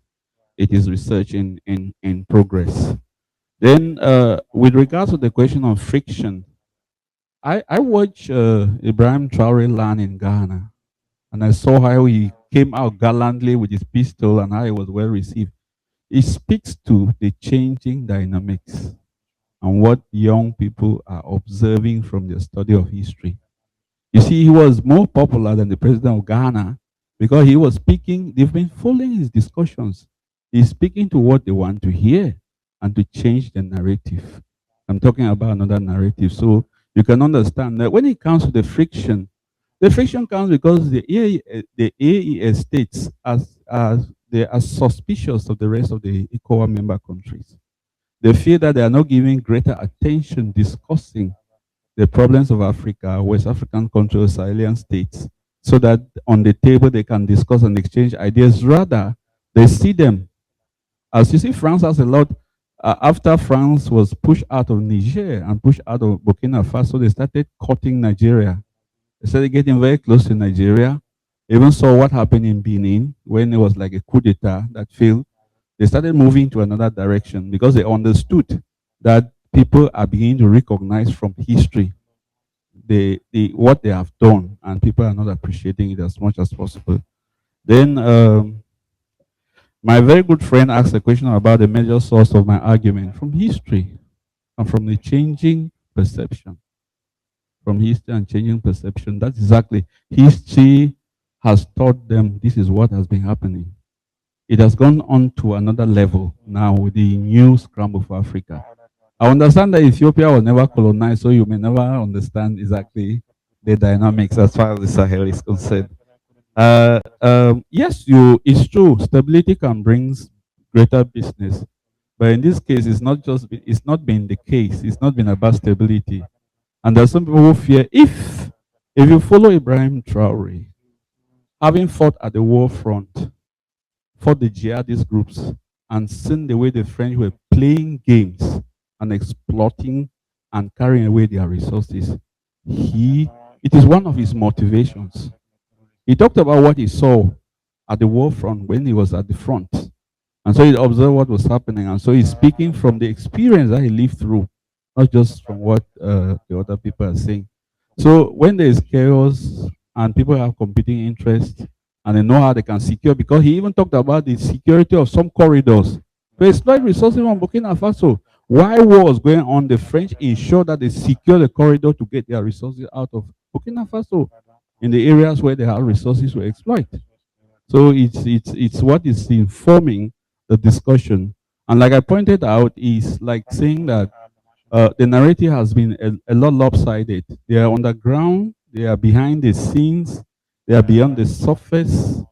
it is research in progress. Then, with regards to the question of friction, I watched Ibrahim Traore land in Ghana, and I saw how he came out gallantly with his pistol and how he was well received. It speaks to the changing dynamics and what young people are observing from their study of history. You see, he was more popular than the president of Ghana because he was speaking, they've been following his discussions. He's speaking to what they want to hear and to change the narrative. I'm talking about another narrative. So you can understand that when it comes to the friction comes because the AES states they are suspicious of the rest of the ECOWAS member countries. They feel that they are not giving greater attention discussing the problems of Africa, West African countries, Sahelian states, so that on the table they can discuss and exchange ideas. Rather, they see them. As you see, France has a lot. After France was pushed out of Niger and pushed out of Burkina Faso, they started cutting Nigeria. They started getting very close to Nigeria. Even saw what happened in Benin when it was like a coup d'etat that failed. They started moving to another direction because they understood that people are beginning to recognize from history what they have done, and people are not appreciating it as much as possible. Then my very good friend asked a question about the major source of my argument from history and from the changing perception. From history and changing perception. That's exactly history has taught them this is what has been happening. It has gone on to another level now with the new scramble for Africa. I understand that Ethiopia was never colonized, so you may never understand exactly the dynamics as far as the Sahel is concerned. Yes, it's true. Stability can bring greater business, but in this case, it's not been the case. It's not been about stability. And there's some people who fear if you follow Ibrahim Traore, having fought at the war front, fought the jihadist groups, and seen the way the French were playing games and exploiting and carrying away their resources, it is one of his motivations. He talked about what he saw at the war front when he was at the front. And so he observed what was happening. And so he's speaking from the experience that he lived through, not just from what the other people are saying. So when there is chaos and people have competing interests and they know how they can secure, because he even talked about the security of some corridors. To exploit resources from Burkina Faso. While war was going on, the French ensured that they secure the corridor to get their resources out of Burkina Faso in the areas where they have resources to exploit. So it's what is informing the discussion. And like I pointed out, is like saying that the narrative has been a lot lopsided. They are underground, they are behind the scenes, they are beyond the surface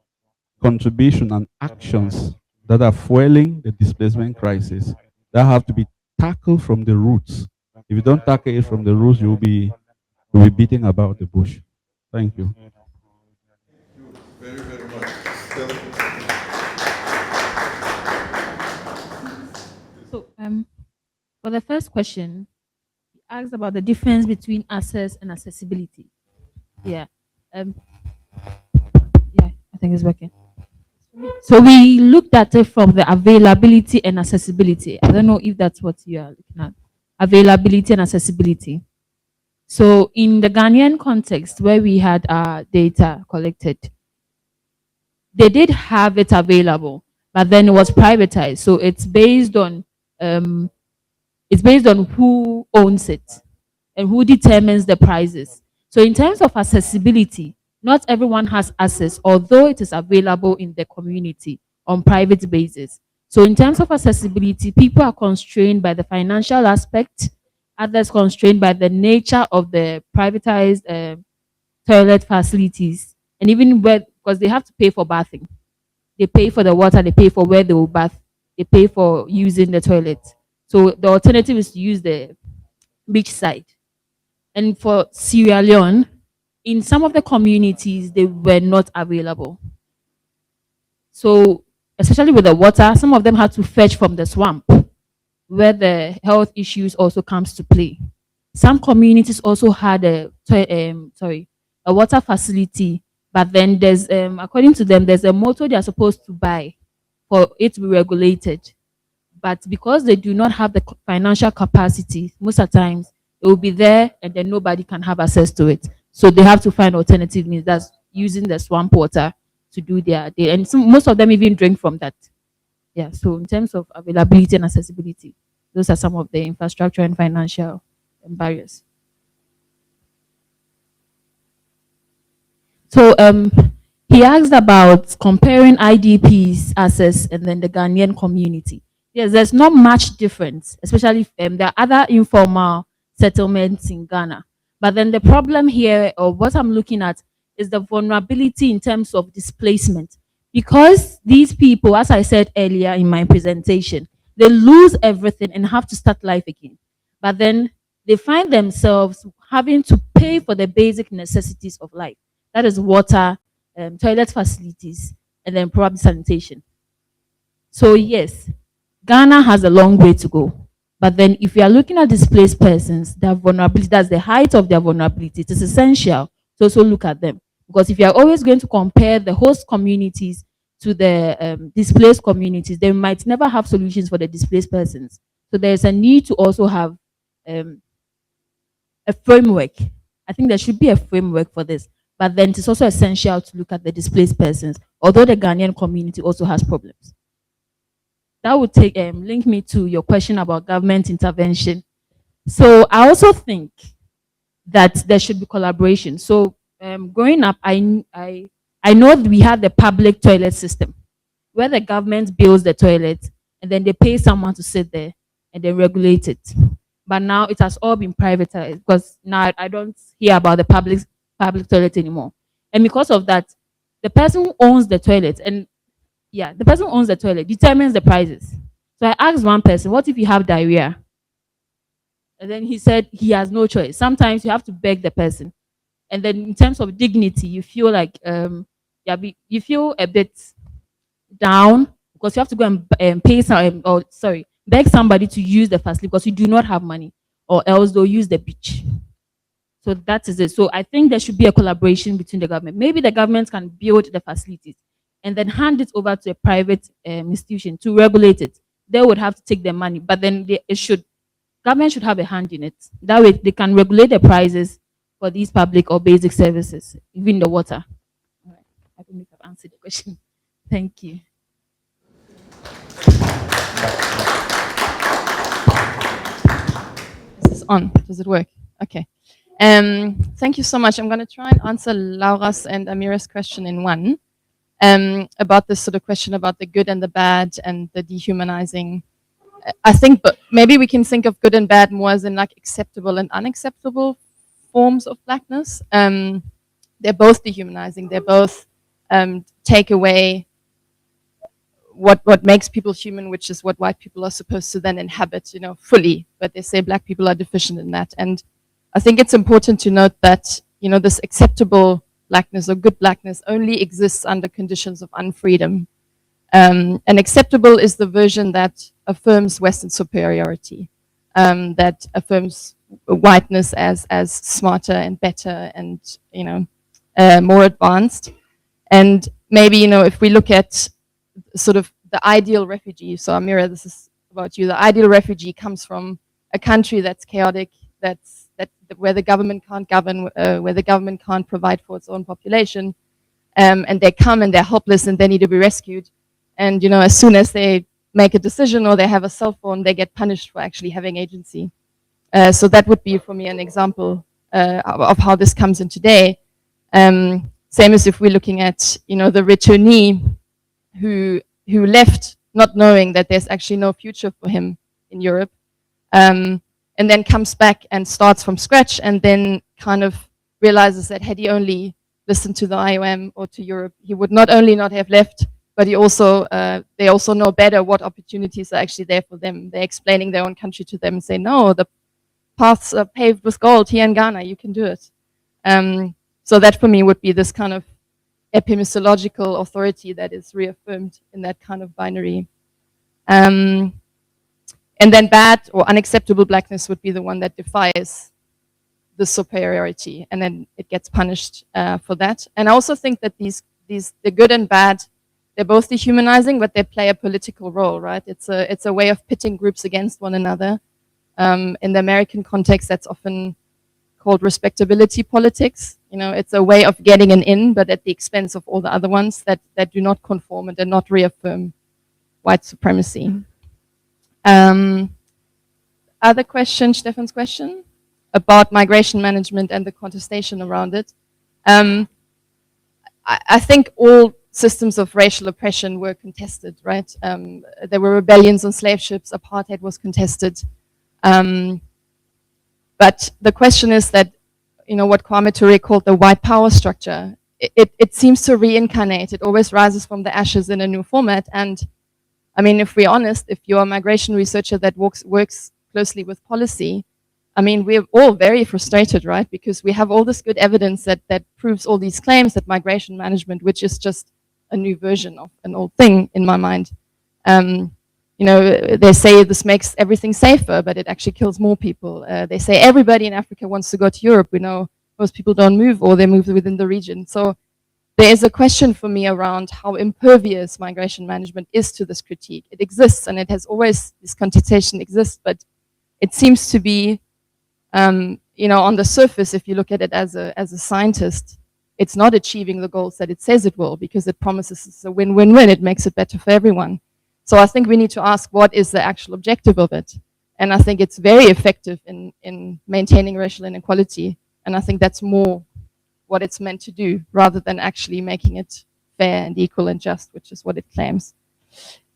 contribution and actions that are fueling the displacement crisis that have to be tackled from the roots. If you don't tackle it from the roots, you'll be beating about the bush. Thank you. Very, very much. So, for the first question, he asked about the difference between access and accessibility. Yeah. I think it's working. So we looked at it from the availability and accessibility. I don't know if that's what you are looking at. Availability and accessibility. So in the Ghanaian context where we had our data collected, they did have it available, but then it was privatized. So um, it's based on who owns it and who determines the prices. So in terms of accessibility, not everyone has access, although it is available in the community on private basis. So in terms of accessibility, people are constrained by the financial aspect, others constrained by the nature of the privatized toilet facilities, and even where, because they have to pay for bathing. They pay for the water, they pay for where they will bath, they pay for using the toilet. So the alternative is to use the beach side. And for Sierra Leone, in some of the communities, they were not available. So, especially with the water, some of them had to fetch from the swamp, where the health issues also comes to play. Some communities also had a water facility, but then there's according to them, there's a motor they are supposed to buy for it to be regulated. But because they do not have the financial capacity, most of the times it will be there and then nobody can have access to it. So they have to find alternative means. That's using the swamp water to do and most of them even drink from that. Yeah. So in terms of availability and accessibility, those are some of the infrastructure and financial barriers. So he asked about comparing IDPs access and then the Ghanaian community. Yes, there's not much difference, especially if, there are other informal settlements in Ghana. But then the problem here, or what I'm looking at, is the vulnerability in terms of displacement. Because these people, as I said earlier in my presentation, they lose everything and have to start life again. But then they find themselves having to pay for the basic necessities of life. That is water, toilet facilities, and then probably sanitation. So yes, Ghana has a long way to go. But then if you are looking at displaced persons, their vulnerability, that's the height of their vulnerability, it is essential to also look at them. Because if you are always going to compare the host communities to the displaced communities, they might never have solutions for the displaced persons. So there's a need to also have a framework. I think there should be a framework for this. But then it is also essential to look at the displaced persons, although the Ghanaian community also has problems. That would link me to your question about government intervention. So I also think that there should be collaboration. So growing up, I know that we had the public toilet system where the government builds the toilet and then they pay someone to sit there and they regulate it. But now it has all been privatized because now I don't hear about the public toilet anymore. And because of that, the person who owns the toilet the person who owns the toilet determines the prices. So I asked one person, what if you have diarrhea? And then he said he has no choice. Sometimes you have to beg the person. And then in terms of dignity, you feel like you feel a bit down because you have to go and pay beg somebody to use the facility because you do not have money, or else they'll use the beach. So that is it. So I think there should be a collaboration between the government. Maybe the government can build the facilities and then hand it over to a private institution to regulate it. They would have to take their money, but then government should have a hand in it. That way they can regulate the prices for these public or basic services, even the water. All right. I think I've answered the question. Thank you. Is this on? Does it work? Okay. Thank you so much. I'm going to try and answer Laura's and Amira's question in one. About this sort of question about the good and the bad and the dehumanizing. I think maybe we can think of good and bad more as in like acceptable and unacceptable forms of blackness. They're both dehumanizing. They're both take away what makes people human, which is what white people are supposed to then inhabit, fully. But they say black people are deficient in that. And I think it's important to note that, this acceptable blackness or good blackness only exists under conditions of unfreedom. And acceptable is the version that affirms Western superiority, that affirms whiteness as smarter and better and more advanced. And maybe, if we look at sort of the ideal refugee, so Amira, this is about you, the ideal refugee comes from a country that's chaotic, where the government can't govern, where the government can't provide for its own population, and they come and they're helpless and they need to be rescued. And, as soon as they make a decision or they have a cell phone, they get punished for actually having agency. So that would be for me an example of how this comes in today. Same as if we're looking at, the returnee who left not knowing that there's actually no future for him in Europe, and then comes back and starts from scratch, and then kind of realizes that had he only listened to the IOM or to Europe, he would not only not have left, but they also know better what opportunities are actually there for them. They're explaining their own country to them and say, no, the paths are paved with gold here in Ghana, you can do it. So that for me would be this kind of epistemological authority that is reaffirmed in that kind of binary. And then bad or unacceptable blackness would be the one that defies the superiority, and then it gets punished for that. And I also think that the good and bad, they're both dehumanizing, but they play a political role, right? It's a way of pitting groups against one another. In the American context, that's often called respectability politics. It's a way of getting an in, but at the expense of all the other ones that do not conform and do not reaffirm white supremacy. Other question, Stefan's question about migration management and the contestation around it. I think all systems of racial oppression were contested, right? There were rebellions on slave ships, apartheid was contested. But the question is that, what Kwame Ture called the white power structure, it seems to reincarnate. It always rises from the ashes in a new format. And I mean, if we're honest, if you're a migration researcher that works closely with policy, I mean, we're all very frustrated, right? Because we have all this good evidence that proves all these claims that migration management, which is just a new version of an old thing in my mind. They say this makes everything safer, but it actually kills more people. They say everybody in Africa wants to go to Europe. We know most people don't move, or they move within the region. So there is a question for me around how impervious migration management is to this critique. It exists, and it has always, this contestation exists, but it seems to be, on the surface, if you look at it as a scientist, it's not achieving the goals that it says it will, because it promises it's a win-win-win. It makes it better for everyone. So I think we need to ask, what is the actual objective of it? And I think it's very effective in maintaining racial inequality. And I think that's more what it's meant to do, rather than actually making it fair and equal and just, which is what it claims.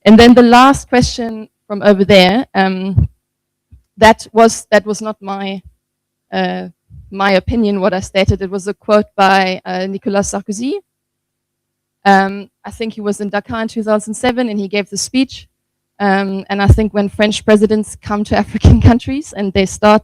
And then the last question from over there, that was not my opinion, what I stated. It was a quote by Nicolas Sarkozy. I think he was in Dakar in 2007 and he gave the speech. And I think when French presidents come to African countries and they start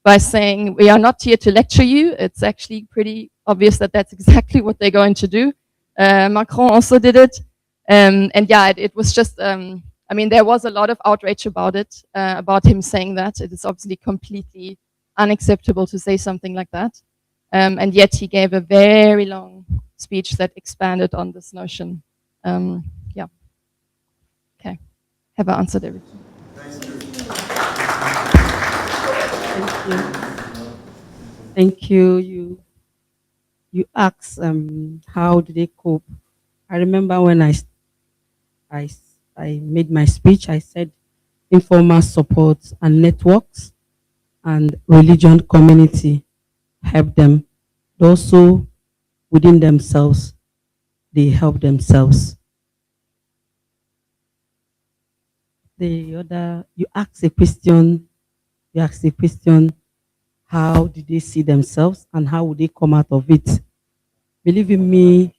by saying, we are not here to lecture you, it's actually pretty obvious that that's exactly what they're going to do. Macron also did it. And yeah, it was just, there was a lot of outrage about it, about him saying that. It is obviously completely unacceptable to say something like that. And yet he gave a very long speech that expanded on this notion. Yeah. Okay. Have I answered everything? Thank you. You asked how did they cope. I remember when I made my speech, I said informal support and networks and religion community help them. Also within themselves, they help themselves. You asked a question, how did they see themselves and how would they come out of it? Believe in me,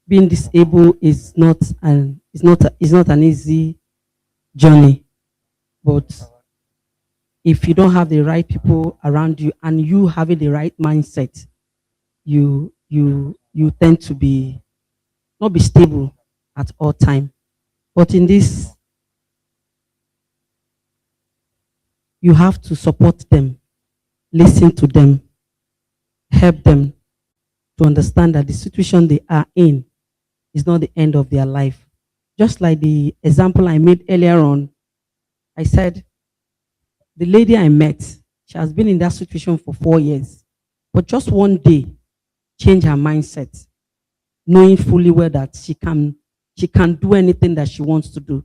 being disabled is not an easy journey. But if you don't have the right people around you and you having the right mindset, you tend to not be stable at all time. But in this, you have to support them, listen to them, help them to understand that the situation they are in is not the end of their life. Just like the example I made earlier on, I said, the lady I met, she has been in that situation for 4 years, but just one day changed her mindset, knowing fully well that she can do anything that she wants to do,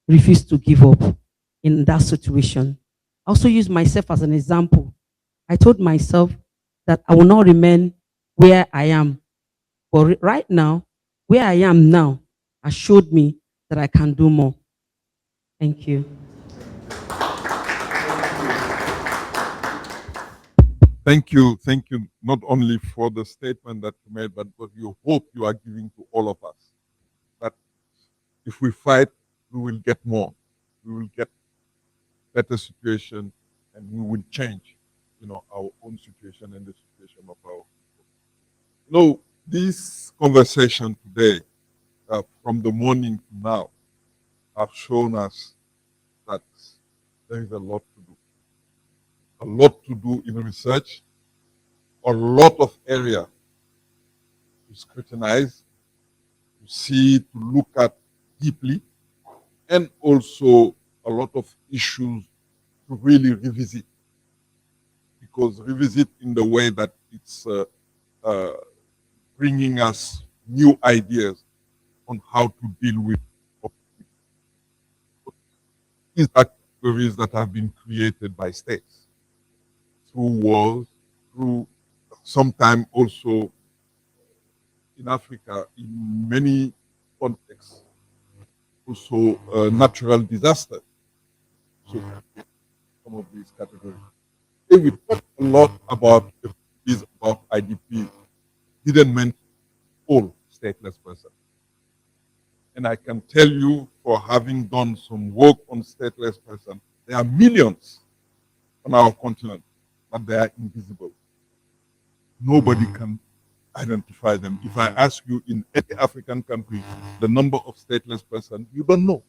refuse to give up in that situation. I also use myself as an example. I told myself that I will not remain where I am. But right now, where I am now, has showed me that I can do more. Thank you. Thank you not only for the statement that you made, but for your hope you are giving to all of us. That if we fight, we will get more. We will get better situation, and we will change, our own situation and the situation of our people. This conversation today, from the morning to now, have shown us that there is a lot to do. A lot to do in research, a lot of area to scrutinize, to see, to look at deeply, and also a lot of issues to really revisit. Because revisit in the way that it's bringing us new ideas on how to deal with these categories that have been created by states through wars, through sometimes also in Africa, in many contexts, also natural disaster. So some of these categories. If we talk a lot about refugees, about IDPs, didn't mention all stateless persons. And I can tell you, for having done some work on stateless persons, there are millions on our continent, but they are invisible. Nobody can identify them. If I ask you in any African country the number of stateless persons, you don't know.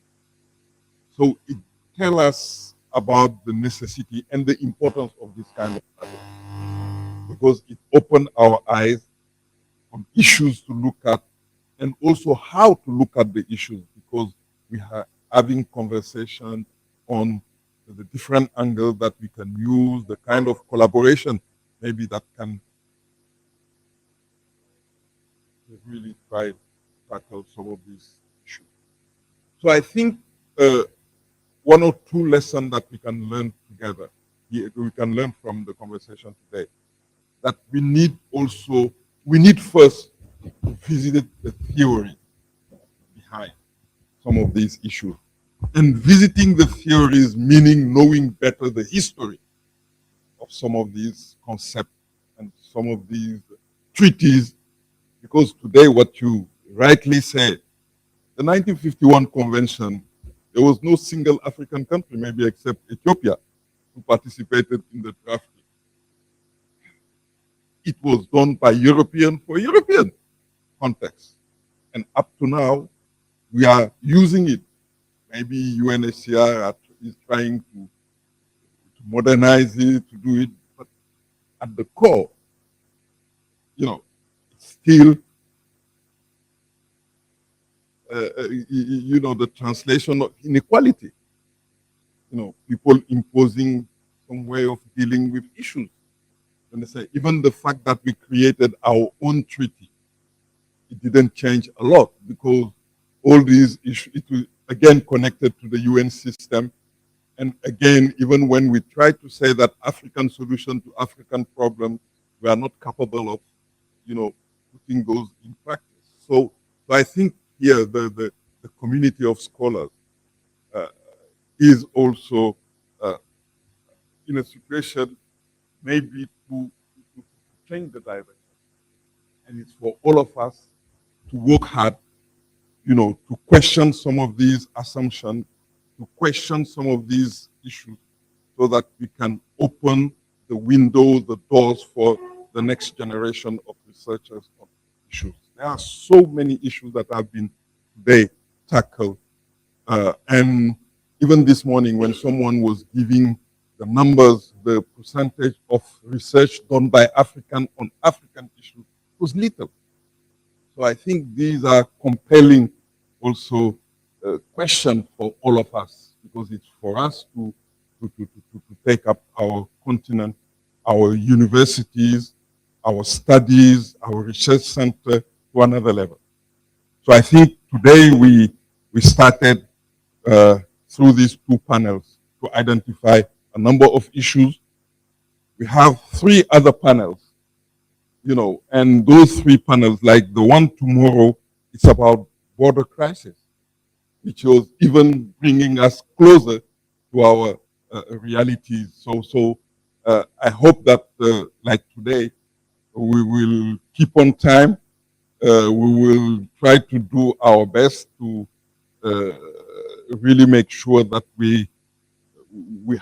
So it tells us about the necessity and the importance of this kind of study, because it opened our eyes on issues to look at, and also how to look at the issues, because we are having conversation on the different angles that we can use, the kind of collaboration maybe that can really try to tackle some of these issues. So I think one or two lessons that we can learn together, we can learn from the conversation today, that we need first to visit the theory behind some of these issues. And visiting the theories, meaning knowing better the history of some of these concepts and some of these treaties, because today what you rightly said, the 1951 convention, there was no single African country, maybe except Ethiopia, who participated in the draft. It was done by European for European context. And up to now, we are using it. Maybe UNHCR is trying to modernize it, to do it, but at the core, it's still, the translation of inequality. People imposing some way of dealing with issues. And they say, even the fact that we created our own treaty, it didn't change a lot, because all these issues, it was again connected to the UN system. And again, even when we try to say that African solution to African problems, we are not capable of, putting those in practice. So I think here the community of scholars is also in a situation maybe to change the direction. And it's for all of us to work hard, to question some of these assumptions, to question some of these issues, so that we can open the windows, the doors for the next generation of researchers on issues. There are so many issues that have been today tackled. And even this morning, when someone was giving the numbers, the percentage of research done by African on African issues was little. So I think these are compelling also questions for all of us, because it's for us to take up our continent, our universities, our studies, our research center to another level. So I think today we started through these two panels to identify a number of issues. We have 3 other panels, and those 3 panels, like the one tomorrow, it's about border crisis, which was even bringing us closer to our realities. So I hope that, like today, we will keep on time. We will try to do our best to really make sure that we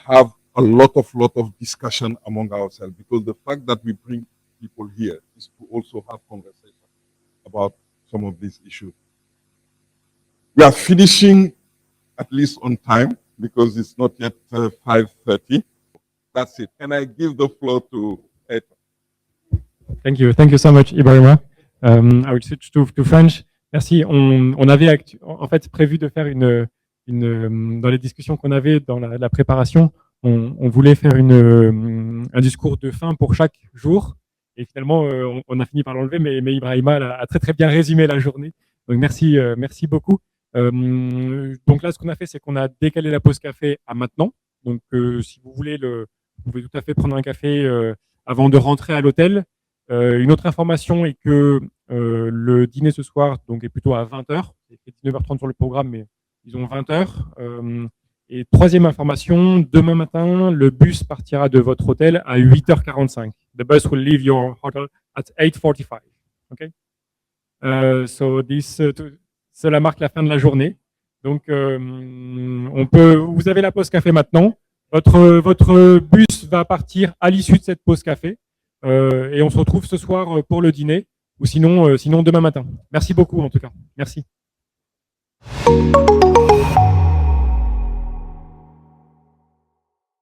have a lot of discussion among ourselves, because the fact that we bring people here is to also have conversation about some of these issues. We are finishing at least on time because it's not yet 5:30. That's it. Can I give the floor to Ed? Thank you so much, Ibrahima. I will switch to French. Merci. On avait en fait prévu de faire dans les discussions qu'on avait dans la préparation, on voulait faire un discours de fin pour chaque jour. Et finalement, on a fini par l'enlever, mais Ibrahima a très très bien résumé la journée. Donc merci beaucoup. Donc là, ce qu'on a fait, c'est qu'on a décalé la pause café à maintenant. Donc si vous voulez, vous pouvez tout à fait prendre un café avant de rentrer à l'hôtel. Une autre information est que le dîner ce soir donc, est plutôt à 20h. C'est écrit 19h30 sur le programme, mais ils ont 20h. Et troisième information, demain matin, le bus partira de votre hôtel à 8h45. The bus will leave your hotel at 8:45. Okay? Cela marque la fin de la journée. Donc, vous avez la pause café maintenant. Votre bus va partir à l'issue de cette pause café. Et on se retrouve ce soir pour le dîner, ou sinon demain matin. Merci beaucoup en tout cas. Merci.